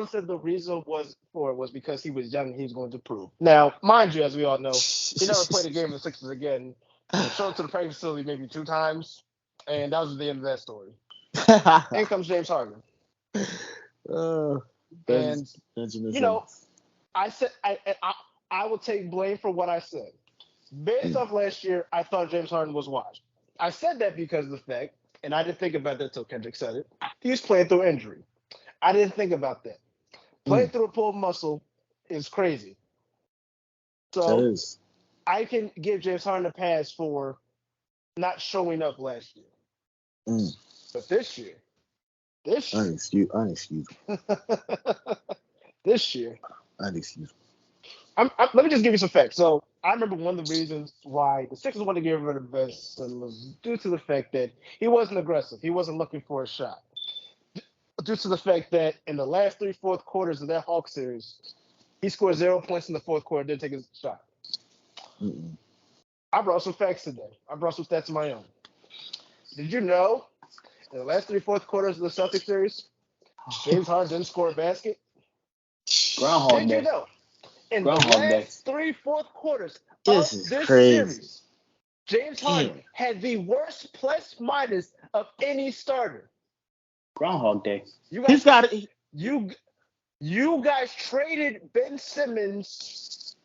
said the reason was because he was young and he was going to prove. Now, mind you, as we all know, he never played a game in the Sixers again. Showed up to the practice facility maybe 2 times, and that was the end of that story. In comes James Harden. And I said I will take blame for what I said. Based off last year, I thought James Harden was washed. I said that because of the fact, and I didn't think about that until Kendrick said it. He was playing through injury. I didn't think about that. Playing through a pulled muscle is crazy. So I can give James Harden a pass for not showing up last year. But this year, unexcusable. This year, unexcusable. Let me just give you some facts. So I remember one of the reasons why the Sixers wanted to get rid of Ben was due to the fact that he wasn't aggressive. He wasn't looking for a shot. Due to the fact that in the last 3 fourth quarters of that Hawks series, he scored 0 points in the fourth quarter, didn't take his shot. I brought some facts today. I brought some stats of my own. Did you know in the last 3 fourth quarters of the Celtics series, James Harden didn't score a basket? Groundhog Day. Did you know? In the last 3 fourth quarters of this series, James Harden had the worst plus minus of any starter. Groundhog Day. You guys traded Ben Simmons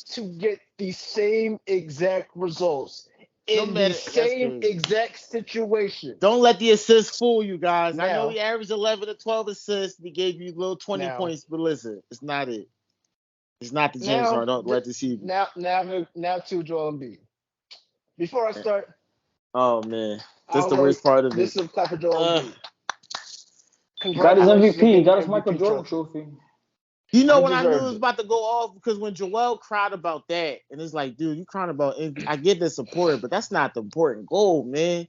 to get the same exact results in the same exact situation. Don't let the assists fool you guys. I know he averaged 11 to 12 assists. He gave you little 20 points, but listen, it's not it. It's not the James Harden. Don't let this see. Now to Joel Embiid. Before I start. Oh man, that's the worst part of it. This is clap for Joel Embiid. Got his MVP. Got his Michael Jordan trophy. You know when I knew it was about to go off? Because when Joel cried about that, and it's like, dude, you crying about I get the support, but that's not the important goal, man.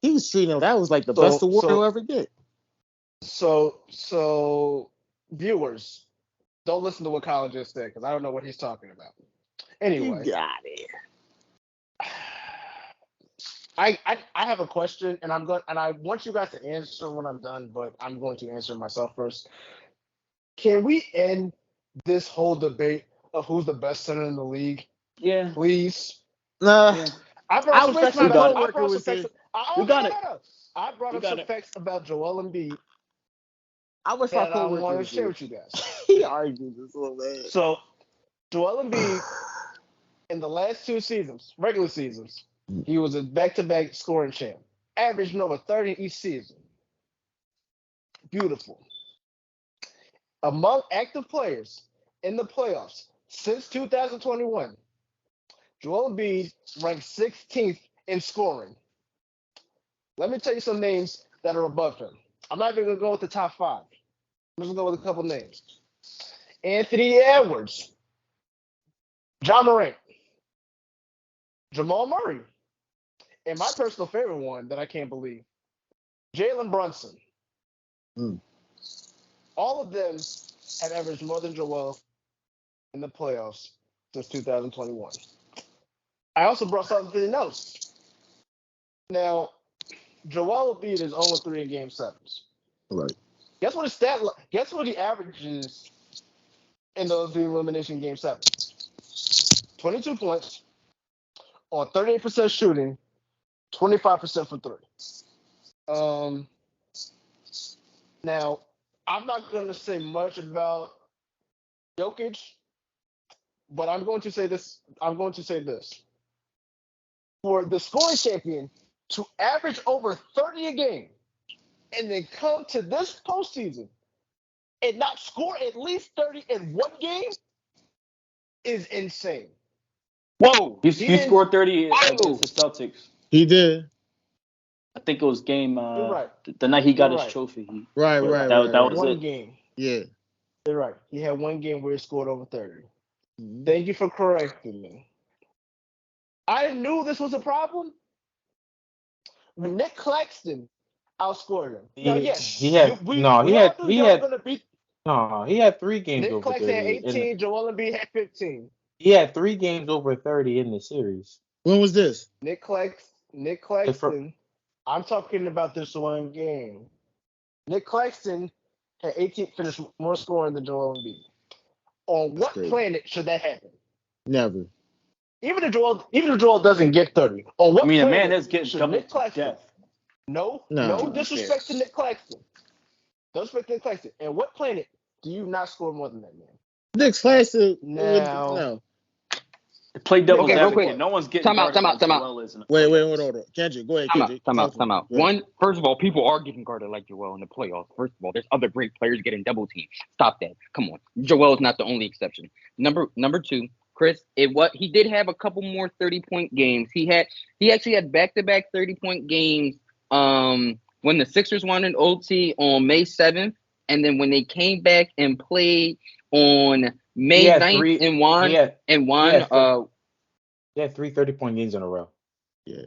He was treating it. That was like the best award he'll ever get. So viewers, don't listen to what Colin just said because I don't know what he's talking about. Anyway, you got it. I have a question, and I want you guys to answer when I'm done, but I'm going to answer myself first. Can we end this whole debate of who's the best center in the league? Yeah. Please. Yeah. I wish my coworker was here. We got it. I brought up some facts about Joel Embiid. I wish my coworker was here. I want to share with you guys. He argued this little man. So, Joel Embiid, in the last 2 seasons, regular seasons, he was a back-to-back scoring champ, averaging over 30 each season. Beautiful. Among active players in the playoffs since 2021, Joel Embiid ranked 16th in scoring. Let me tell you some names that are above him. I'm not even going to go with the top 5. I'm just going to go with a couple names. Anthony Edwards, John Morant, Jamal Murray, And my personal favorite one that I can't believe, Jalen Brunson. Mm. All of them have averaged more than Joel in the playoffs since 2021. I also brought something else. Now, Joel Embiid is 0-3 in Game 7s. Right. Guess what the average is in those elimination Game 7s? 22 points on 38% shooting, 25% for three. Now, I'm not going to say much about Jokic, but I'm going to say this. For the scoring champion to average over 30 a game and then come to this postseason and not score at least 30 in one game is insane. Whoa! He didn't- scored 30 Whoa! against the Celtics. He did. I think it was game You're right. the night he got You're his right. trophy. Right. That was One it. game. Yeah. You're right. He had one game where he scored over 30. Mhm. Thank you for correcting me. I knew this was a problem when Nick Claxton outscored him. Now, yes, He had we all knew y'all were going to beat. he had 3 games Nick over Claxton 30. had 18, Joel Embiid had 15. He had 3 games over 30 in the series. When was this? Nick Claxton, I'm talking about this one game. Nick Claxton had 18, finished more scoring than Joel Embiid. On what Great. planet should that happen? Never. Even if Joel doesn't get 30, on what I mean, a planet man is getting should double Nick to Claxton? death. No No. disrespect to Nick Claxton. No disrespect to Nick Claxton. And what planet do you not score more than that man? Nick Claxton. Now- No. Play devil's Okay, real advocate. quick. No one's getting Time out, guarded like time out. Joel is in the Wait, playoffs. hold on. Kendrick, go ahead, Time Kendrick. out. Go ahead. One, first of all, people are getting guarded like Joel in the playoffs. First of all, there's other great players getting double teamed. Stop that. Come on. Joel is not the only exception. Number 2, Chris, he did have a couple more 30-point games. He actually had back-to-back 30-point games when the Sixers won in OT on May 7th, and then when they came back and played on May 9th and won. He had 3 30-point games in a row. Yeah.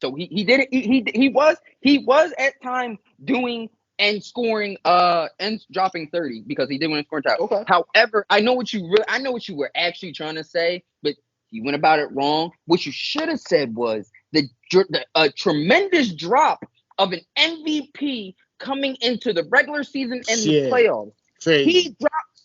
So he did it. He was at times doing and scoring and dropping 30 because he did win a scoring title. Okay. However, I know what you were actually trying to say, but you went about it wrong. What you should have said was a tremendous drop of an MVP coming into the regular season and the playoffs. Crazy. He dropped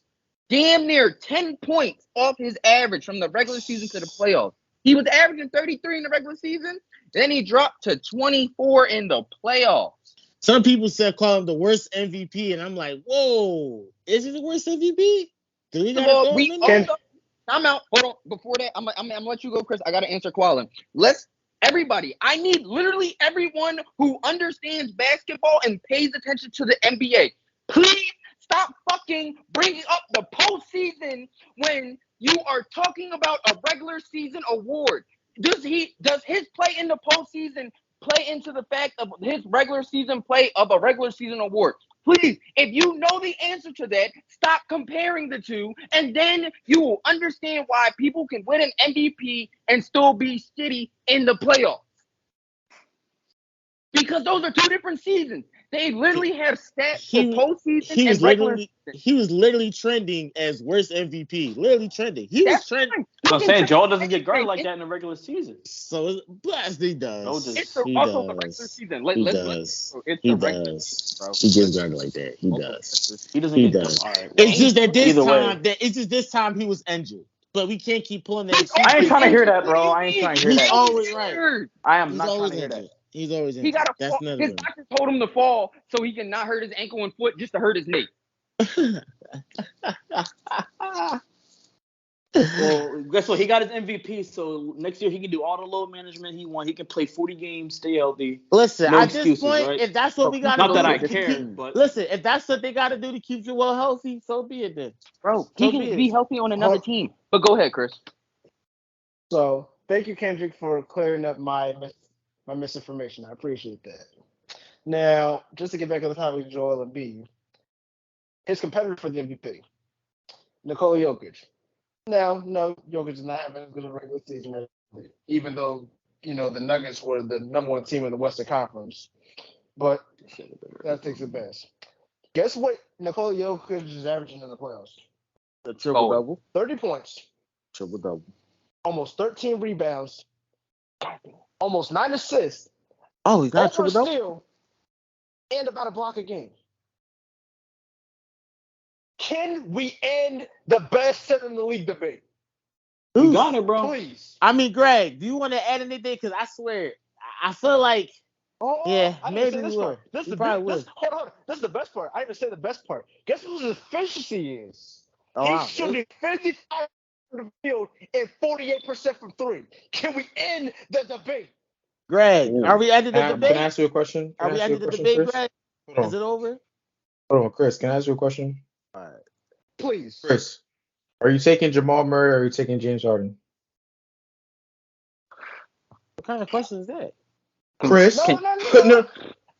damn near 10 points off his average from the regular season to the playoffs. He was averaging 33 in the regular season. Then he dropped to 24 in the playoffs. Some people call him the worst MVP, and I'm like, whoa, is he the worst MVP? Do we gotta throw him in there? I'm out. Hold on. Before that, I'm gonna let you go, Chris. I gotta answer Quallen. Everybody, I need literally everyone who understands basketball and pays attention to the NBA. Please stop fucking bringing up the postseason when you are talking about a regular season award. Does his play in the postseason play into the fact of his regular season play of a regular season award? Please, if you know the answer to that, stop comparing the two, and then you will understand why people can win an MVP and still be shitty in the playoffs. Because those are 2 different seasons. They literally have stats for postseason and regular season. He was literally trending as worst MVP. Literally trending. He was trending. I'm saying Joel doesn't get guarded like that in the regular season. So, blast, he does. It's also the regular season. He does. It's He the regular does. season, bro. He gets guarded like that. He does. He doesn't He get does. all right, well, It's just that either this time he was injured. But we can't keep pulling that. I ain't trying to hear that, bro. I ain't trying to hear He's that. always right. I am He's not trying always to hear injured. that. He's always injured. He got That's fall. His doctor told him to fall so he can not hurt his ankle and foot, just to hurt his knee. Well, guess what? He got his MVP, so next year he can do all the load management he wants. He can play 40 games, stay healthy. Listen, no at excuses, this point, right? if that's what we got to do, Not that I care, but listen, if that's what they got to do to keep Joel healthy, so be it then. Bro, he can be healthy on another team. But go ahead, Chris. So thank you, Kendrick, for clearing up my misinformation. I appreciate that. Now, just to get back on the topic of Joel Embiid, his competitor for the MVP, Nikola Jokic. Now, no, Jokic is not having as good a regular season, even though the Nuggets were the number one team in the Western Conference. But that takes it best. Guess what Nikola Jokic is averaging in the playoffs? The triple double. 30 points. Triple double. Almost 13 rebounds. Almost 9 assists. Oh, he's not Over a triple double. steal. And about a block a game. Can we end the best center in the league debate? You got it, bro. Please. I mean, Greg, do you want to add anything? Because I swear, I feel like, yeah, maybe we will. Hold on. This is the best part. I didn't even say the best part. Guess what his efficiency is? He's shooting 55% from the field and 48% from three. Can we end the debate? Greg, are we ending the debate? Can I ask you a question? Are we ending the debate, Greg? Is it over? Hold on, Chris. Can I ask you a question? All right. Please. Chris, are you taking Jamal Murray or are you taking James Harden? What kind of question is that? Chris, no.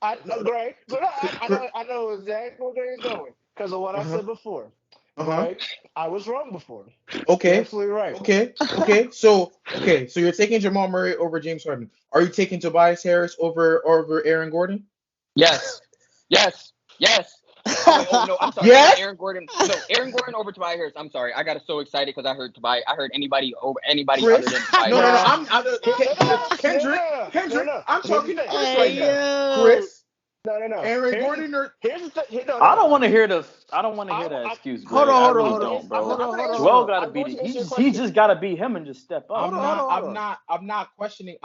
I know, Greg. I know exactly where Greg's going because of what I said before. Right? I was wrong before. Okay. You're absolutely right. Okay. So you're taking Jamal Murray over James Harden. Are you taking Tobias Harris over Aaron Gordon? Yes. Oh, no, I'm sorry. Yes? Aaron Gordon. No, Aaron Gordon over Tobias Harris. I'm sorry. I got so excited because I heard anybody over anybody Chris? other than Tobias No. Harris. Kendrick. I'm talking to Chris Hey, right now. Chris. No. Aaron Gordon or Here's the thing. I don't want to hear the. I don't want to hear that excuse. Hold Greg. on, I hold really on, don't, bro. hold on. Joel got to I'm be going to answer your he question. just got to be him and just step up. Hold on. I'm not questioning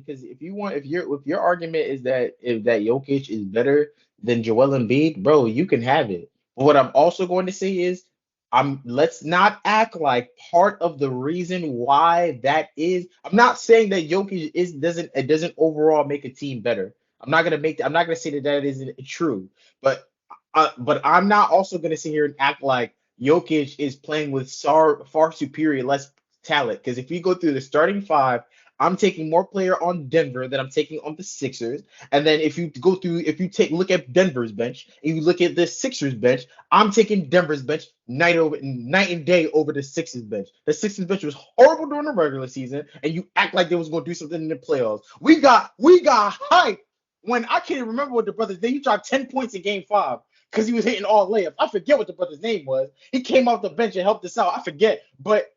because if your argument is that Jokic is better than Joel Embiid, bro, you can have it. But what I'm also going to say is let's not act like part of the reason why that is. I'm not saying that Jokic doesn't overall make a team better. I'm not gonna say that isn't true. But I'm not also gonna sit here and act like Jokic is playing with far superior, less talent. Because if you go through the starting five, I'm taking more player on Denver than I'm taking on the Sixers. And then if you look at Denver's bench and you look at the Sixers bench, I'm taking Denver's bench night and day over the Sixers bench. The Sixers bench was horrible during the regular season, and you act like they was going to do something in the playoffs. We got hype when I can't even remember what the brothers did. He dropped 10 points in Game 5 because he was hitting all layups. I forget what the brother's name was. He came off the bench and helped us out. I forget, but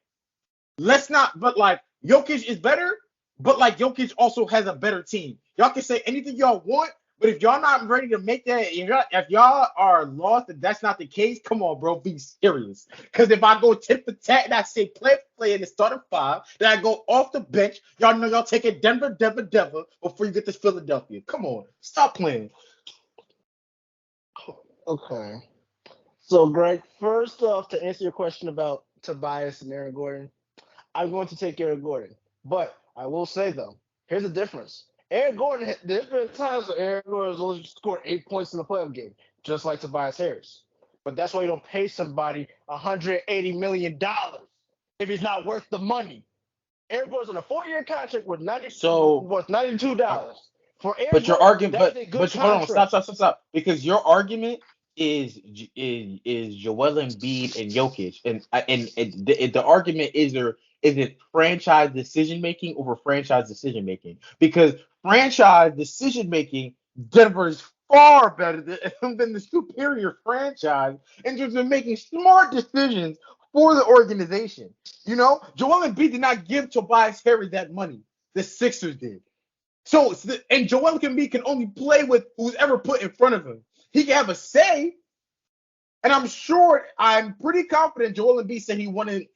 Jokic is better. But Jokic also has a better team. Y'all can say anything y'all want, but if y'all not ready to make that, if y'all are lost and that's not the case, come on, bro, be serious. Because if I go tit for tat and I say play in the starting five, then I go off the bench, y'all know y'all taking Denver before you get to Philadelphia. Come on, stop playing. Okay. So, Greg, first off, to answer your question about Tobias and Aaron Gordon, I'm going to take Aaron Gordon. But I will say, though, here's the difference. Aaron Gordon, there's been times where Aaron Gordon has only scored 8 points in the playoff game, just like Tobias Harris. But that's why you don't pay somebody $180 million if he's not worth the money. Aaron Gordon's on a 4-year contract worth $92. For Aaron But your Gordon, argument, that is a good but hold contract. on, stop. Because your argument is Joel Embiid and Jokic, and the argument is it franchise decision making over franchise decision making? Because franchise decision making, Denver is far better than the superior franchise in terms of making smart decisions for the organization. Joel Embiid did not give Tobias Harris that money. The Sixers did. So, and Joel Embiid can only play with who's ever put in front of him. He can have a say, and I'm pretty confident Joel Embiid said he wanted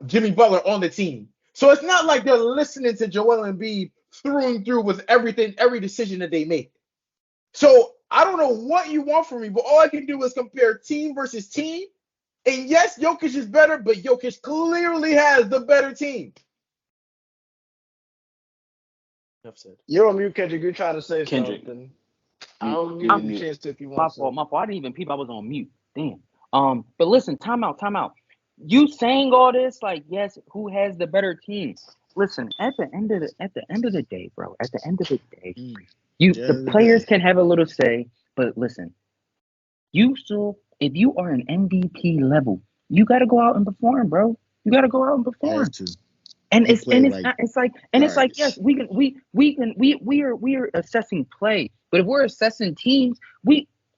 Jimmy Butler on the team. So it's not like they're listening to Joel Embiid through and through with every decision that they make. So I don't know what you want from me, but all I can do is compare team versus team. And yes, Jokic is better, but Jokic clearly has the better team. You're on mute, Kendrick. You're trying to say Kendrick. something. I'll give you a chance to if you want. My fault. I didn't even peep. I was on mute. Damn. But listen, time out. You saying all this, yes, who has the better team? Listen, at the end of the day, bro. At the end of the day, the players can have a little say, but listen, if you are an MVP level, you got to go out and perform, bro. You got to go out and perform. Has to. And He it's played not, it's like yes, we are assessing play, but if we're assessing teams,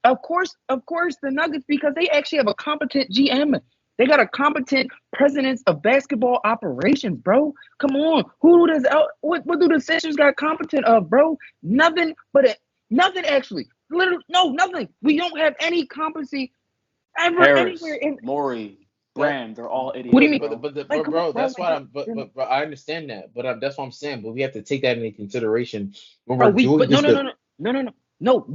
of course the Nuggets, because they actually have a competent GM. They got a competent president of basketball operations, bro. Come on, what do the Sixers got competent of, bro? Nothing actually. Literally, no, nothing. We don't have any competency ever Harris, anywhere in. Morey, Brand, they're all idiots. What do you mean? Bro, that's why but I understand that. But that's what I'm saying. But we have to take that into consideration when we're doing this. No.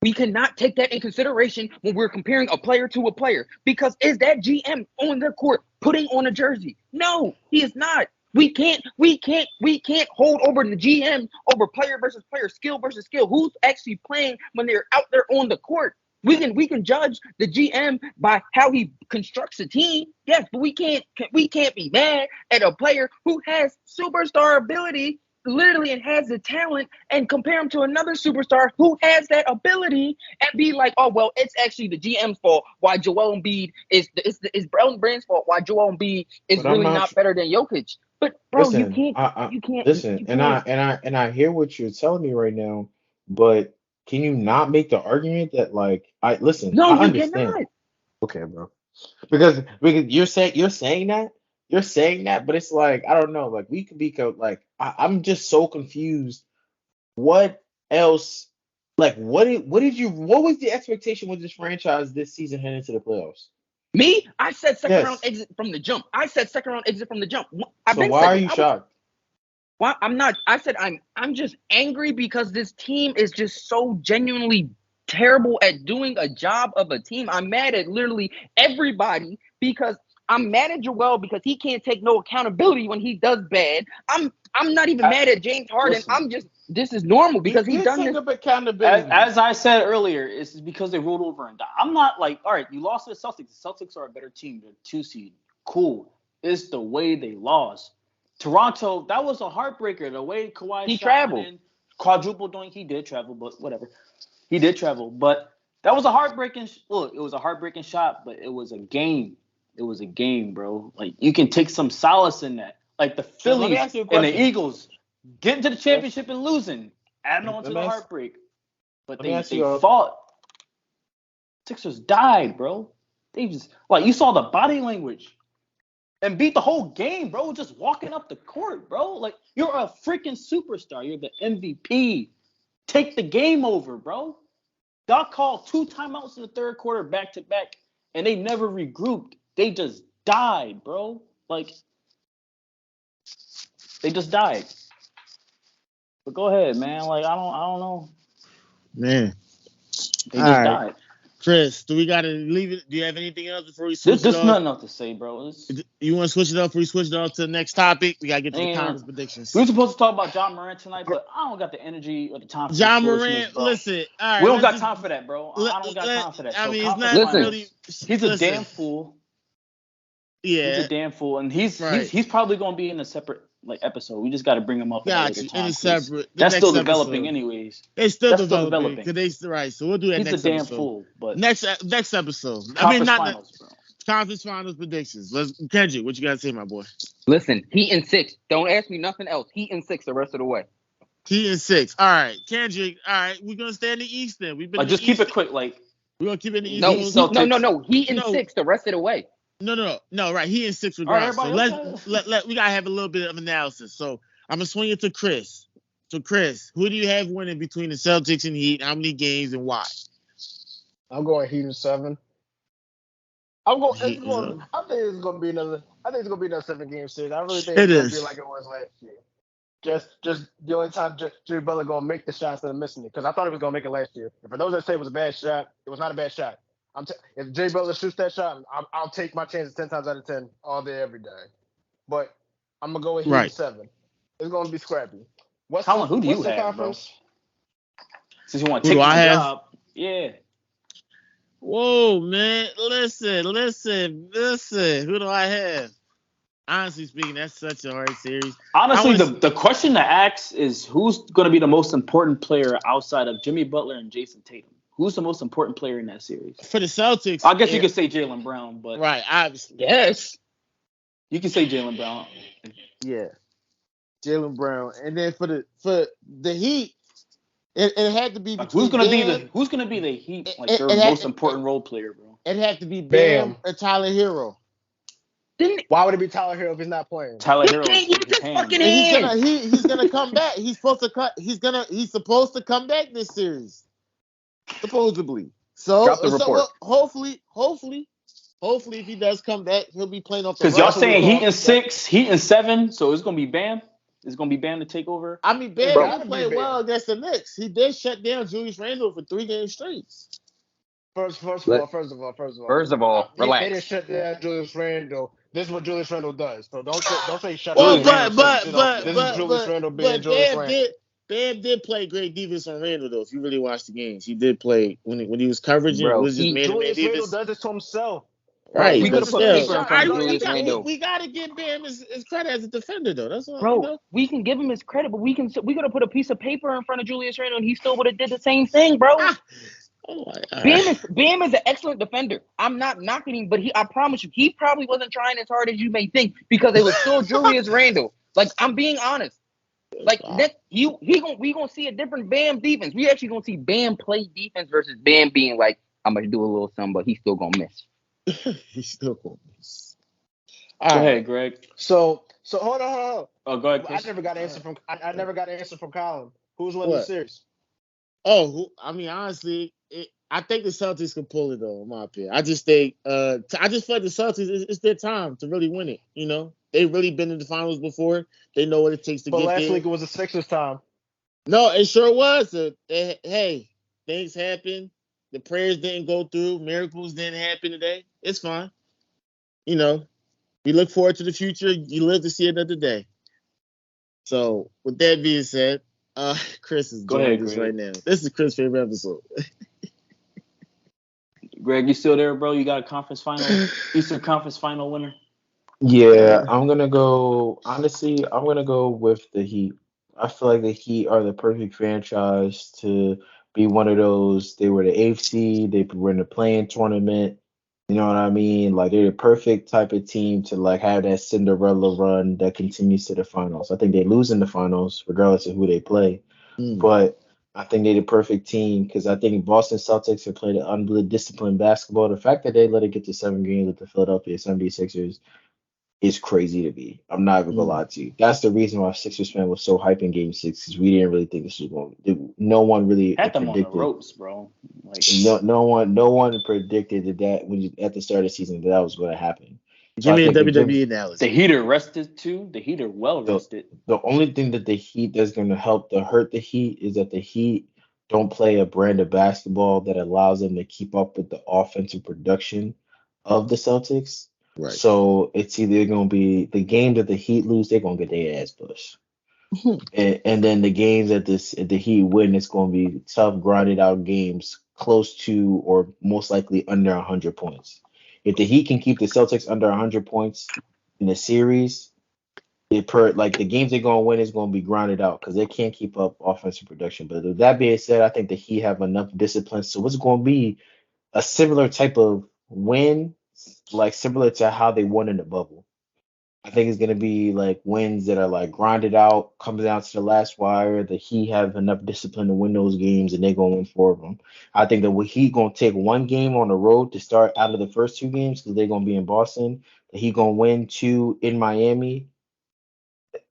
We cannot take that in consideration when we're comparing a player to a player, because is that GM on the court putting on a jersey? No, he is not. We can't hold over the GM over player versus player, skill versus skill. Who's actually playing when they're out there on the court? We can judge the GM by how he constructs a team, yes, but we can't be mad at a player who has superstar ability, literally, and has the talent, and compare him to another superstar who has that ability and be like, oh well, it's actually the GM's fault why Joel Embiid is Elton Brand's fault why Joel Embiid is really not better than Jokic. But bro, listen, you can't listen, you and can't. I hear what you're telling me right now, but can you not make the argument that I No, I you understand. cannot. Okay, bro. Because you're saying that, but it's like I don't know. Like we could be I'm just so confused. What else? Like what was the expectation with this franchise this season heading into the playoffs? Me, I said second round Yes. exit from the jump. So why are you shocked? Well, I'm not. I said I'm just angry because this team is just so genuinely terrible at doing a job of a team. I'm mad at literally everybody because I'm mad at Joel because he can't take no accountability when he does bad. I'm not even mad at James Harden. Listen. I'm just, this is normal because he's done take this. up accountability. As I said earlier, it's because they rolled over and died. I'm not like, all right, you lost to the Celtics. The Celtics are a better team. They're 2 seed. Cool. It's the way they lost. Toronto, that was a heartbreaker. The way Kawhi He shot traveled. in, quadruple doink. He did travel, but whatever. He did travel, but that was a heartbreaking. Look, it was a heartbreaking shot, but it was a game. It was a game, bro. Like you can take some solace in that. Like the So let me Phillies ask you a and the question. Eagles getting to the championship and losing, adding on to Let the me ask- heartbreak. But let me they ask you a- fought. Sixers died, bro. They just you saw the body language. And beat the whole game, bro. Just walking up the court, bro. Like, you're a freaking superstar. You're the MVP. Take the game over, bro. Y'all called 2 timeouts in the third quarter back to back, and they never regrouped. They just died, bro. Like, they just died. But go ahead, man. Like, I don't know. Man. They just died. Chris, do we gotta leave it? Do you have anything else before we switch it There's off? nothing else to say, bro. You want to switch it up before we switch it off to the next topic? We gotta get to the conference predictions. We were supposed to talk about John Morant tonight, but I don't got the energy or the time for John this Morant, bro. listen, all right. We don't got time for that, bro. I don't got time for that. I So mean, it's not Listen. really. He's a damn fool. Yeah, He's a damn fool, and he's probably gonna be in a separate episode. We just got to bring him up. Got you. In a separate. That's still developing, anyways. It's still developing because they right. So we'll do that he's next a damn episode. Fool, but next episode. Finals, bro. Conference finals predictions. Kendrick, what you gotta say, my boy? Listen, Heat in 6. Don't ask me nothing else. Heat in 6 the rest of the way. Heat in 6. All right, Kendrick. All right, we're gonna stay in the East then. We've been just keep it quick, we're gonna keep it in the East. No. Heat in 6 the rest of the way. No. Right, Heat in 6 regardless. So we gotta have a little bit of analysis. So I'm gonna swing it to Chris. So Chris, who do you have winning between the Celtics and Heat? How many games and why? I'm going Heat in 7. I think it's gonna be another 7-game series. I really think it's gonna be like it was last year. Just the only time Jimmy Butler gonna make the shots that are missing it, because I thought he was gonna make it last year. And for those that say it was a bad shot, it was not a bad shot. If Jimmy Butler shoots that shot, I'll take my chances 10 times out of 10 all day, every day. But I'm gonna go with Heat in 7. It's gonna be scrappy. Who do you have, conference? Bro? Since you want to take my job, yeah. Whoa, man! Listen. Who do I have? Honestly speaking, that's such a hard series. Honestly, the question to ask is who's going to be the most important player outside of Jimmy Butler and Jason Tatum? Who's the most important player in that series? For the Celtics, I guess you could say Jaylen Brown, but right, obviously. Yes. You can say Jaylen Brown. Yeah, Jaylen Brown. And then for the Heat, it had to be Like, between Bam. who's gonna be the Heat, like It, their it, most had, important role player, bro? it had to be Bam. Bam or Tyler Hero. Didn't Why would it be Tyler Hero if he's not playing? Tyler he Hero can't use his hand, fucking bro. hand? He's gonna come back. He's supposed to cut. He's supposed to come back this series, supposedly. So Drop the report. well, hopefully, if he does come back, he'll be playing off the. Because y'all roster. saying Heat in 6, Heat in 7, so it's gonna be Bam. It's gonna be Bam to take over. I mean, Bam Bro, did play well against the Knicks. He did shut down Julius Randle for 3 games straight. First of all, Relax. They didn't shut down Julius Randle. This is what Julius Randle does. So don't say shut Well, down. but This is Julius Randle being but Julius Randle. Bam did play great defense on Randle though. If you really watch the games, he did play when he was covering. Bro, It was just man-to-man Julius Randle defense. does this to himself. Right, we but could have put still, paper in front of Julius Randle. we gotta give Bam his credit as a defender though. That's all. Bro, You know? we can give him his credit, but we could have put a piece of paper in front of Julius Randle and he still would have did the same thing, bro. Oh my Bam is an excellent defender. I'm not knocking him, but I promise you, he probably wasn't trying as hard as you may think because it was still Julius Randle. Like, I'm being honest. Like that, we gonna see a different Bam defense. We actually gonna see Bam play defense versus Bam being like, I'm gonna do a little something, but he's still gonna miss. He's still cool. Go ahead, Greg. So hold on. Oh, go ahead, Chris. I never got an answer from Colin. Who's winning the series? I mean, honestly, I think the Celtics can pull it though. In my opinion, I just think, I just feel like the Celtics, it's their time to really win it. You know, they've really been in the finals before. They know what it takes to get there. But last week it was the Sixers' time. No, it sure was. Hey, things happen. The prayers didn't go through. Miracles didn't happen today. It's fine. You know, we look forward to the future. You live to see another day. So, with that being said, Chris is joining us right now. This is Chris' favorite episode. Greg, you still there, bro? You got a conference final, Eastern Conference final winner? Yeah, I'm gonna go. Honestly, I'm gonna go with the Heat. I feel like the Heat are the perfect franchise to be one of those. They were the eighth seed. They were in the playing tournament. You know what I mean? Like they're the perfect type of team to like have that Cinderella run that continues to the finals. I think they lose in the finals regardless of who they play, but I think they're the perfect team because I think Boston Celtics have played an undisciplined basketball. The fact that they let it get to 7 games with the Philadelphia 76ers is crazy to me. I'm not even gonna lie to you. That's the reason why Sixers fan was so hype in Game 6 because we didn't really think this was going. No one really had them predicted. On the ropes, bro. Like no one predicted that when at the start of the season that was going to happen. Give me a WWE analogy. The Heat are rested too. The Heat are well rested. The only thing that the Heat that's going to help to hurt the Heat is that the Heat don't play a brand of basketball that allows them to keep up with the offensive production of the Celtics. Right. So it's either going to be the game that the Heat lose, they're going to get their ass pushed. And then the games that the Heat win, it's going to be tough, grinded out games close to or most likely under 100 points. If the Heat can keep the Celtics under 100 points in the series, the games they're going to win is going to be grounded out because they can't keep up offensive production. But with that being said, I think the Heat have enough discipline. So it's going to be a similar type of win, like similar to how they won in the bubble. I think it's going to be like wins that are like grinded out, comes down to the last wire. The Heat have enough discipline to win those games, and they're going to win 4 of them. I think the Heat going to take 1 game on the road to start out of the first 2 games because they're going to be in Boston. The Heat going to win 2 in Miami.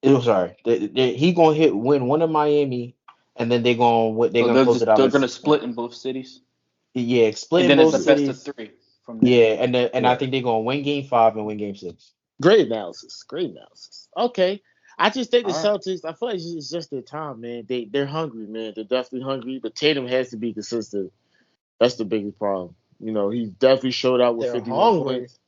The Heat going to win 1 in Miami, and then they're going to close it out. They're going to split in both cities. Yeah, split and in both cities. And then it's a best of 3 from there. Yeah, and I think they're going to win Game 5 and win Game 6. Great analysis. Okay. I just think the Celtics, I feel like it's just their time, man. They're hungry, man. They're definitely hungry. But Tatum has to be consistent. That's the biggest problem. You know, he definitely showed out with 51 points.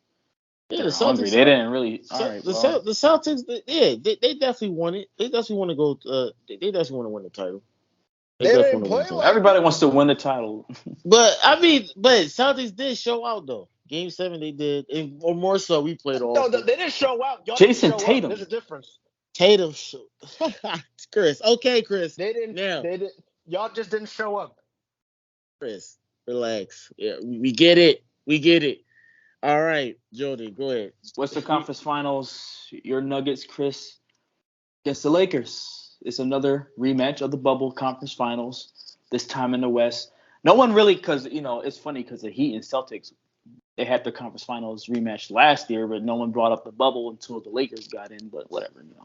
Yeah, the Celtics. Hungry. They didn't really. The Celtics, they definitely won it. They definitely want to go. They definitely want to win the title. Everybody wants to win the title. But Celtics did show out though. Game 7 they did, or more so we played all. No, they didn't show out. Y'all Jason didn't show Tatum. Up. There's a difference. Tatum showed. Chris. Okay, Chris. They didn't. Now. They did. Y'all just didn't show up. Chris, relax. Yeah, we get it. All right, Jody, go ahead. Western Conference Finals. Your Nuggets, Chris, against the Lakers. It's another rematch of the bubble conference finals. This time in the West. No one really, because it's funny because the Heat and Celtics, they had the conference finals rematch last year, but no one brought up the bubble until the Lakers got in. But whatever, I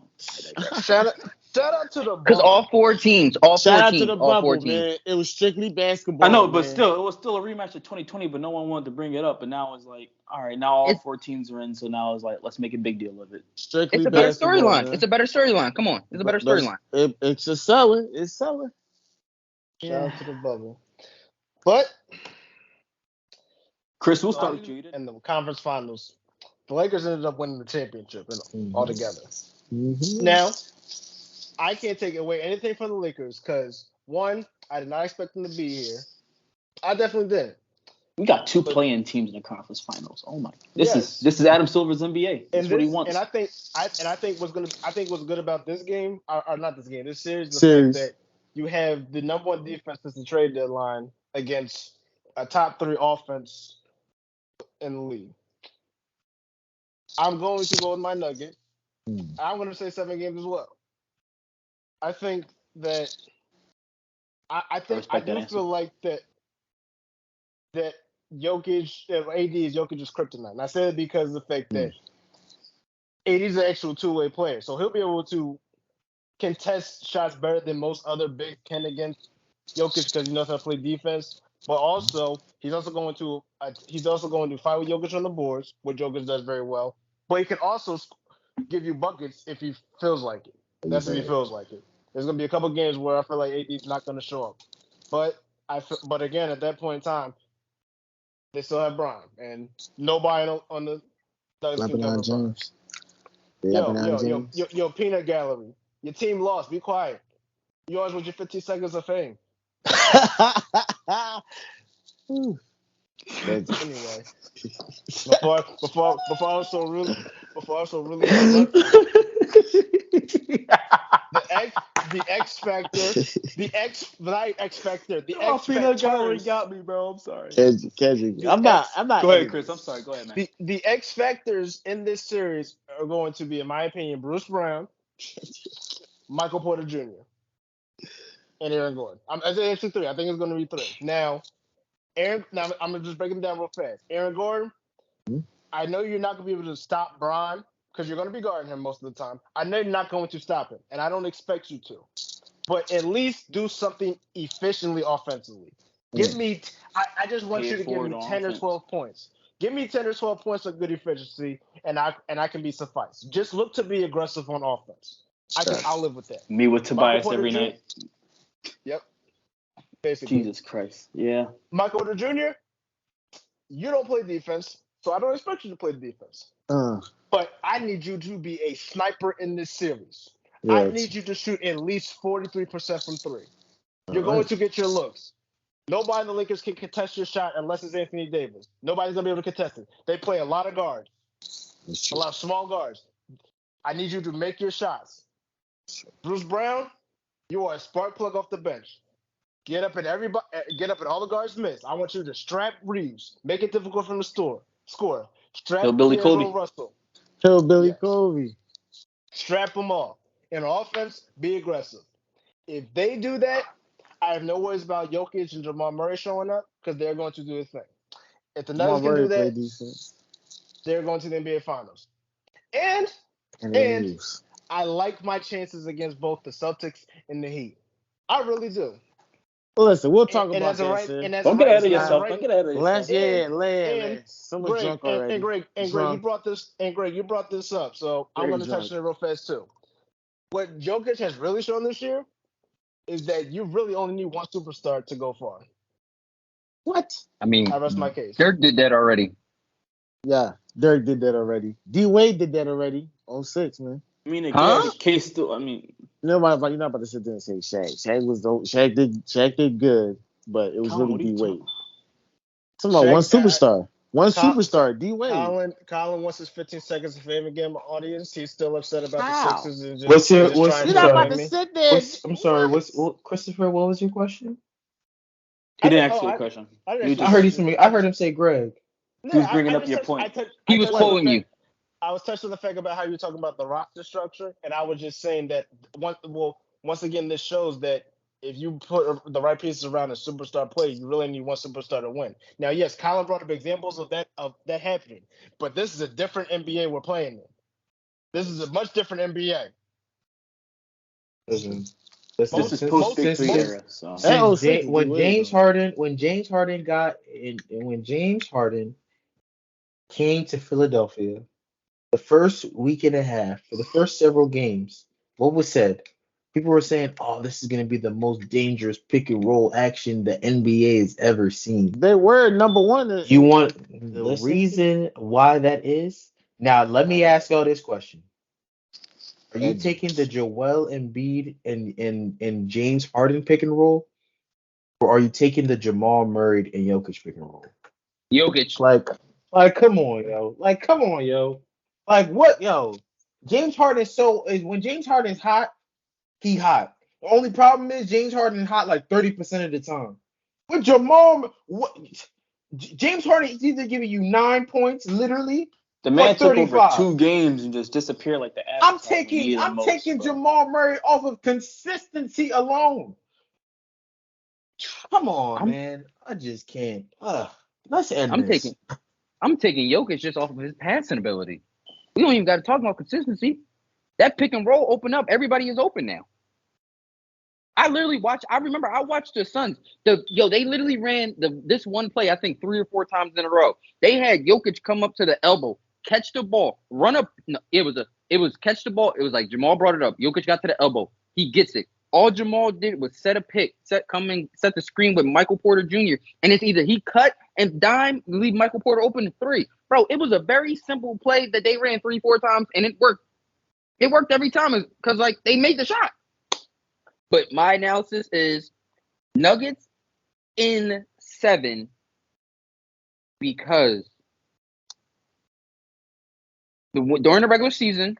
digress. Shout out to the Because bubble. Shout out to the bubble, man. It was strictly basketball. I know, but man. still, it was still a rematch of 2020, but no one wanted to bring it up. But now it's like, all right, now all 4 teams are in, so now it's like, let's make a big deal of it. Strictly It's a better basketball, storyline. man. It's a better storyline. Come on. It's a better storyline. It's a seller. It's selling. Shout out to the bubble. But Chris, we'll start with you. in the conference finals, the Lakers ended up winning the championship altogether. Mm-hmm. Now, I can't take away anything from the Lakers because, one, I did not expect them to be here. I definitely didn't. We got 2 play-in teams in the conference finals. Oh my! This Yes. is Adam Silver's NBA. That's what he wants. And I think what's good about this game, or not this game, this series, the Series. fact that you have the number 1 defense since the trade deadline against a top 3 offense in the league. I'm going to go with my Nugget. I'm going to say 7 games as well. I think that I do feel like that Jokic, AD is Jokic's kryptonite. And I say it because of the fact that AD is an actual two-way player, so he'll be able to contest shots better than most other big can against Jokic because he knows how to play defense. But also, he's also going to fight with Jokic on the boards, which Jokic does very well. But he can also give you buckets if he feels like it. That's if he feels like it. There's going to be a couple games where I feel like AD's not going to show up. But again, at that point in time, they still have Brian, and nobody on the Nuggets can cover Brian. Yo, peanut gallery. Your team lost. Be quiet. You always want your 15 seconds of fame. Anyway, before I was so really the X Factor. Peanut gallery got me, bro. I'm sorry. I'm not. Go ahead, Chris. I'm sorry. Go ahead, man. The X Factors in this series are going to be, in my opinion, Bruce Brown, Michael Porter Jr., and Aaron Gordon. I think it's 3. I think it's going to be 3. Now, I'm going to just break them down real fast. Aaron Gordon, I know you're not going to be able to stop Bron because you're going to be guarding him most of the time. I know you're not going to stop him, and I don't expect you to. But at least do something efficiently offensively. Give me I just want you to give me 10 or 12 points. Give me 10 or 12 points of good efficiency, and I can be sufficed. Just look to be aggressive on offense. I'll live with that. Me with Tobias every night. Yep. Basically. Jesus Christ. Yeah. Michael Porter Jr., you don't play defense, so I don't expect you to play defense. But I need you to be a sniper in this series. Yes. I need you to shoot at least 43% from 3. You're going to get your looks. Nobody in the Lakers can contest your shot unless it's Anthony Davis. Nobody's going to be able to contest it. They play a lot of guards, a lot of small guards. I need you to make your shots. Bruce Brown, you are a spark plug off the bench. Get up and all the guards miss. I want you to strap Reeves. Make it difficult for him to score. Strap Billy Kobe. Russell. Billy Kobe. Strap them all. In offense, be aggressive. If they do that, I have no worries about Jokic and Jamal Murray showing up because they're going to do their thing. If the Nuggets can do that, they're going to the NBA Finals. And I like my chances against both the Celtics and the Heat. I really do. Well, listen, we'll talk about that. Don't get ahead of yourself. Don't get ahead of yourself. Someone's drunk already. And Greg, you brought this up, so I'm going to touch on it real fast too. What Jokic has really shown this year is that you really only need one superstar to go far. What? I mean, I rest my case. Dirk did that already. Yeah, Dirk did that already. D-Wade did that already. 06, man. I mean, the case still. I mean, you're not about to sit there and say Shaq. Shaq did good, but it was really D-Wade. Talking about one superstar. Superstar, D-Wade. Colin wants his 15 seconds of fame again, my audience. He's still upset about the Sixers. And you're not about to sit there. I'm sorry. Christopher, what was your question? He didn't ask you a question. I heard him say Greg. He was bringing up your point. He was quoting you. I was touching the fact about how you were talking about the roster structure, and I was just saying that once again, this shows that if you put the right pieces around a superstar player, you really need one superstar to win. Now, yes, Colin brought up examples of that happening, but this is a different NBA we're playing in. This is a much different NBA. Listen, This is post Big Three era. So when James Harden came to Philadelphia, the first week and a half, for the first several games, what was said? People were saying, "Oh, this is going to be the most dangerous pick and roll action the NBA has ever seen." They were number one. You want the reason why that is? Now, let me ask y'all this question. Are you taking the Joel Embiid and James Harden pick and roll? Or are you taking the Jamal Murray and Jokic pick and roll? Jokic. Like, come on, yo. Like, what, yo? James Harden is when James Harden's hot, he hot. The only problem is James Harden is hot like 30% of the time. With James Harden is either giving you 9 points, literally. The man took over 2 games and just disappeared like the I'm taking Jamal Murray off of consistency alone. Come on, man. I just can't. Let's end this. I'm taking Jokic just off of his passing ability. We don't even got to talk about consistency. That pick and roll open up. Everybody is open now. I remember I watched the Suns. They literally ran this one play, I think 3 or 4 times in a row. They had Jokic come up to the elbow, catch the ball, run up. No, it was catch the ball. It was like Jamal brought it up. Jokic got to the elbow. He gets it. All Jamal did was set a pick, set the screen with Michael Porter Jr. And it's either he cut and dime, leave Michael Porter open to 3. Bro, it was a very simple play that they ran 3-4 times, and it worked. It worked every time because, like, they made the shot. But my analysis is Nuggets in 7 because during the regular season,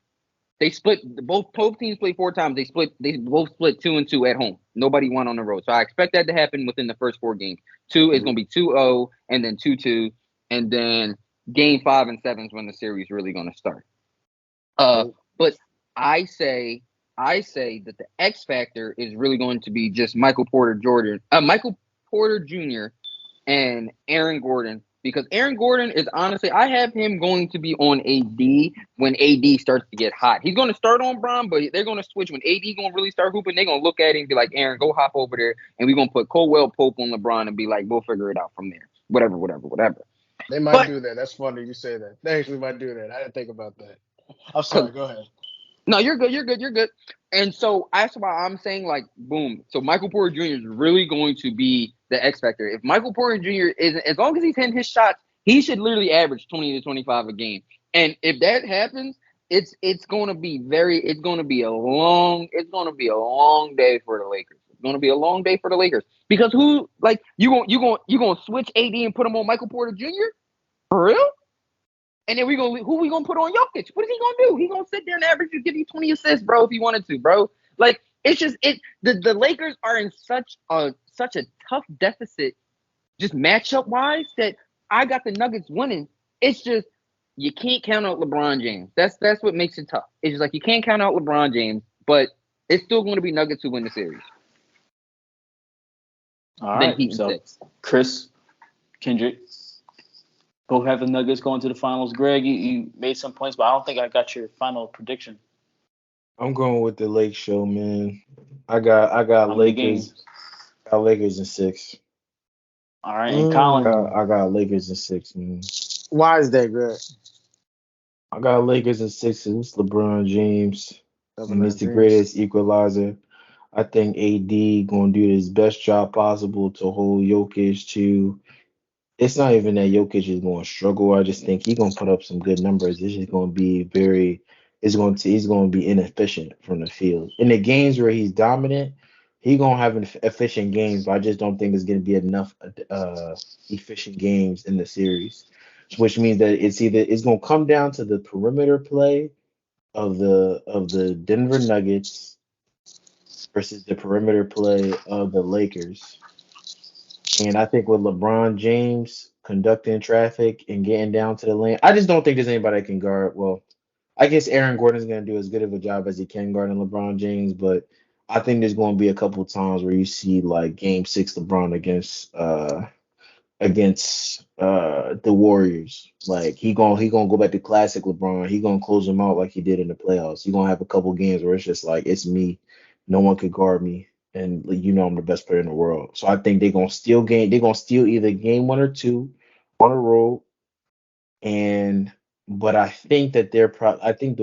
they split. Both teams played 4 times. They both split 2-2 at home. Nobody won on the road. So I expect that to happen within the first 4 games. 2 is going to be 2-0 and then 2-2. And then game 5 and 7 is when the series really going to start. But I say that the X factor is really going to be just Michael Porter Jr. and Aaron Gordon. Because Aaron Gordon is honestly, I have him going to be on AD when AD starts to get hot. He's going to start on Bron, but they're going to switch when AD going to really start hooping. They're going to look at it and be like, Aaron, go hop over there, and we're going to put Colwell Pope on LeBron and be like, we'll figure it out from there. Whatever. They might do that. That's funny you say that. They actually might do that. I didn't think about that. I'm sorry. Go ahead. No, you're good. And so that's why I'm saying, like, boom. So Michael Porter Jr. is really going to be the X factor. If Michael Porter Jr. isn't, as long as he's hitting his shots, he should literally average 20 to 25 a game. And if that happens, it's going to be a long day for the Lakers. It's going to be a long day for the Lakers because you going to switch AD and put him on Michael Porter Jr. for real? And then who we gonna put on Jokic? What is he gonna do? He gonna sit there and average and give you 20 assists, bro, if he wanted to, bro. Like, it's just the Lakers are in such a tough deficit, just matchup wise, that I got the Nuggets winning. It's just you can't count out LeBron James. That's what makes it tough. It's just like you can't count out LeBron James, but it's still gonna be Nuggets who win the series. All right. So 6. Chris, Kendrick. Both have the Nuggets going to the finals. Greg, you made some points, but I don't think I got your final prediction. I'm going with the Lake Show, man. I got Lakers. I got Lakers in 6. All right, and Colin. I got Lakers in 6, man. Why is that, Greg? I got Lakers in 6. It's LeBron James. He's the greatest equalizer. I think AD gonna do his best job possible to hold Jokic to. It's not even that Jokic is going to struggle. I just think he's going to put up some good numbers. It's just going to be he's going to be inefficient from the field. In the games where he's dominant, he's going to have efficient games, but I just don't think there's going to be enough efficient games in the series, which means that it's going to come down to the perimeter play of the Denver Nuggets versus the perimeter play of the Lakers. And I think with LeBron James conducting traffic and getting down to the lane. I just don't think there's anybody that can guard. Well, I guess Aaron Gordon's going to do as good of a job as he can guarding LeBron James, but I think there's going to be a couple of times where you see like Game 6 LeBron against the Warriors. Like he gonna go back to classic LeBron. He gonna close them out like he did in the playoffs. He gonna have a couple games where it's just like it's me, no one could guard me, and you know I'm the best player in the world. So I think they're gonna steal game. They're gonna steal either game one or two on the road, and but I think that I think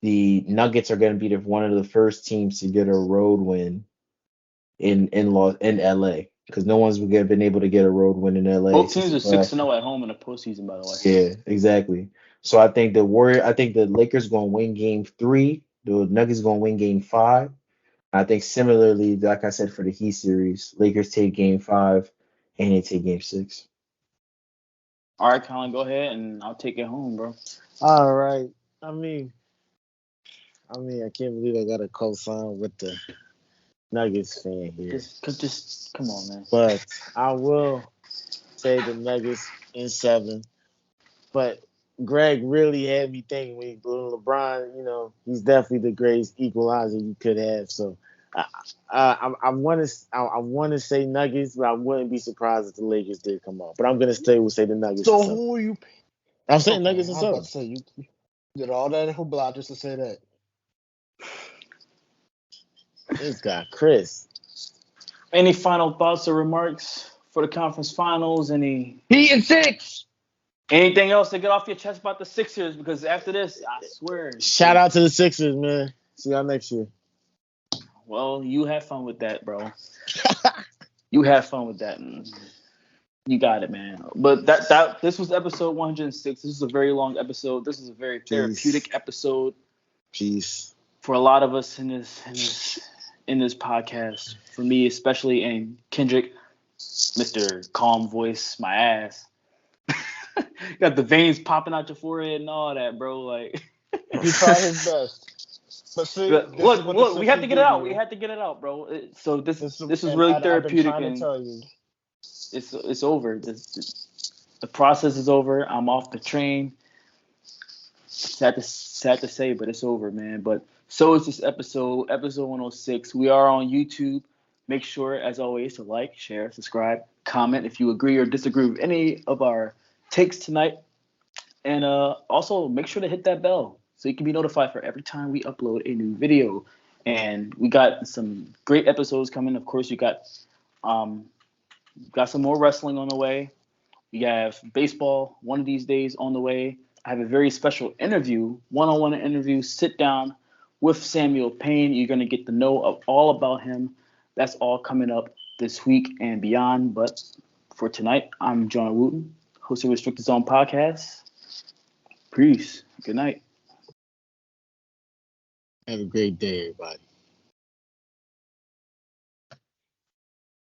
the Nuggets are gonna be one of the first teams to get a road win in LA because no one's been able to get a road win in LA Both since teams the are 6 playoffs. and 0 at home in the postseason, by the way. Yeah, exactly. So I think the Lakers gonna win game 3. The Nuggets gonna win game 5. I think similarly, like I said for the Heat series, Lakers take game 5 and they take game 6. All right, Colin, go ahead and I'll take it home, bro. All right. I mean, I can't believe I got a co-sign with the Nuggets fan here. Just come on, man. But I will say the Nuggets in 7. But Greg really had me thinking when he blew LeBron, he's definitely the greatest equalizer you could have. So I want to say Nuggets, but I wouldn't be surprised if the Lakers did come out. But I'm gonna say the Nuggets. So in 7. who are you? I'm saying Okay, Nuggets in I was about 7. to say you did all that hoopla just to say that. This guy, Chris. Any final thoughts or remarks for the conference finals? Heat in 6. Anything else to get off your chest about the Sixers? Because after this, I swear. Shout out to the Sixers, man. See y'all next year. Well, you have fun with that, bro. You have fun with that. You got it, man. But this was episode 106. This is a very long episode. This is a very therapeutic episode. Peace. For a lot of us in this podcast. For me, especially, and Kendrick, Mr. Calm Voice, my ass. Got the veins popping out your forehead and all that, bro. Like He tried his best. But see, look, we have to get it out. We had to get it out, bro. So this is really therapeutic, I've been trying and to tell you. it's over. The process is over. I'm off the train. Sad to say, but it's over, man. But so is this episode 106. We are on YouTube. Make sure, as always, to like, share, subscribe, comment if you agree or disagree with any of our takes tonight. And also make sure to hit that bell so you can be notified for every time we upload a new video. And we got some great episodes coming. Of course, you got some more wrestling on the way. We have baseball one of these days on the way. I have a very special interview, one-on-one interview, sit down with Samuel Payne. You're going to get to know all about him. That's all coming up this week and beyond. But for tonight, I'm John Wooten, host of Restricted Zone Podcast. Peace. Good night. Have a great day, everybody.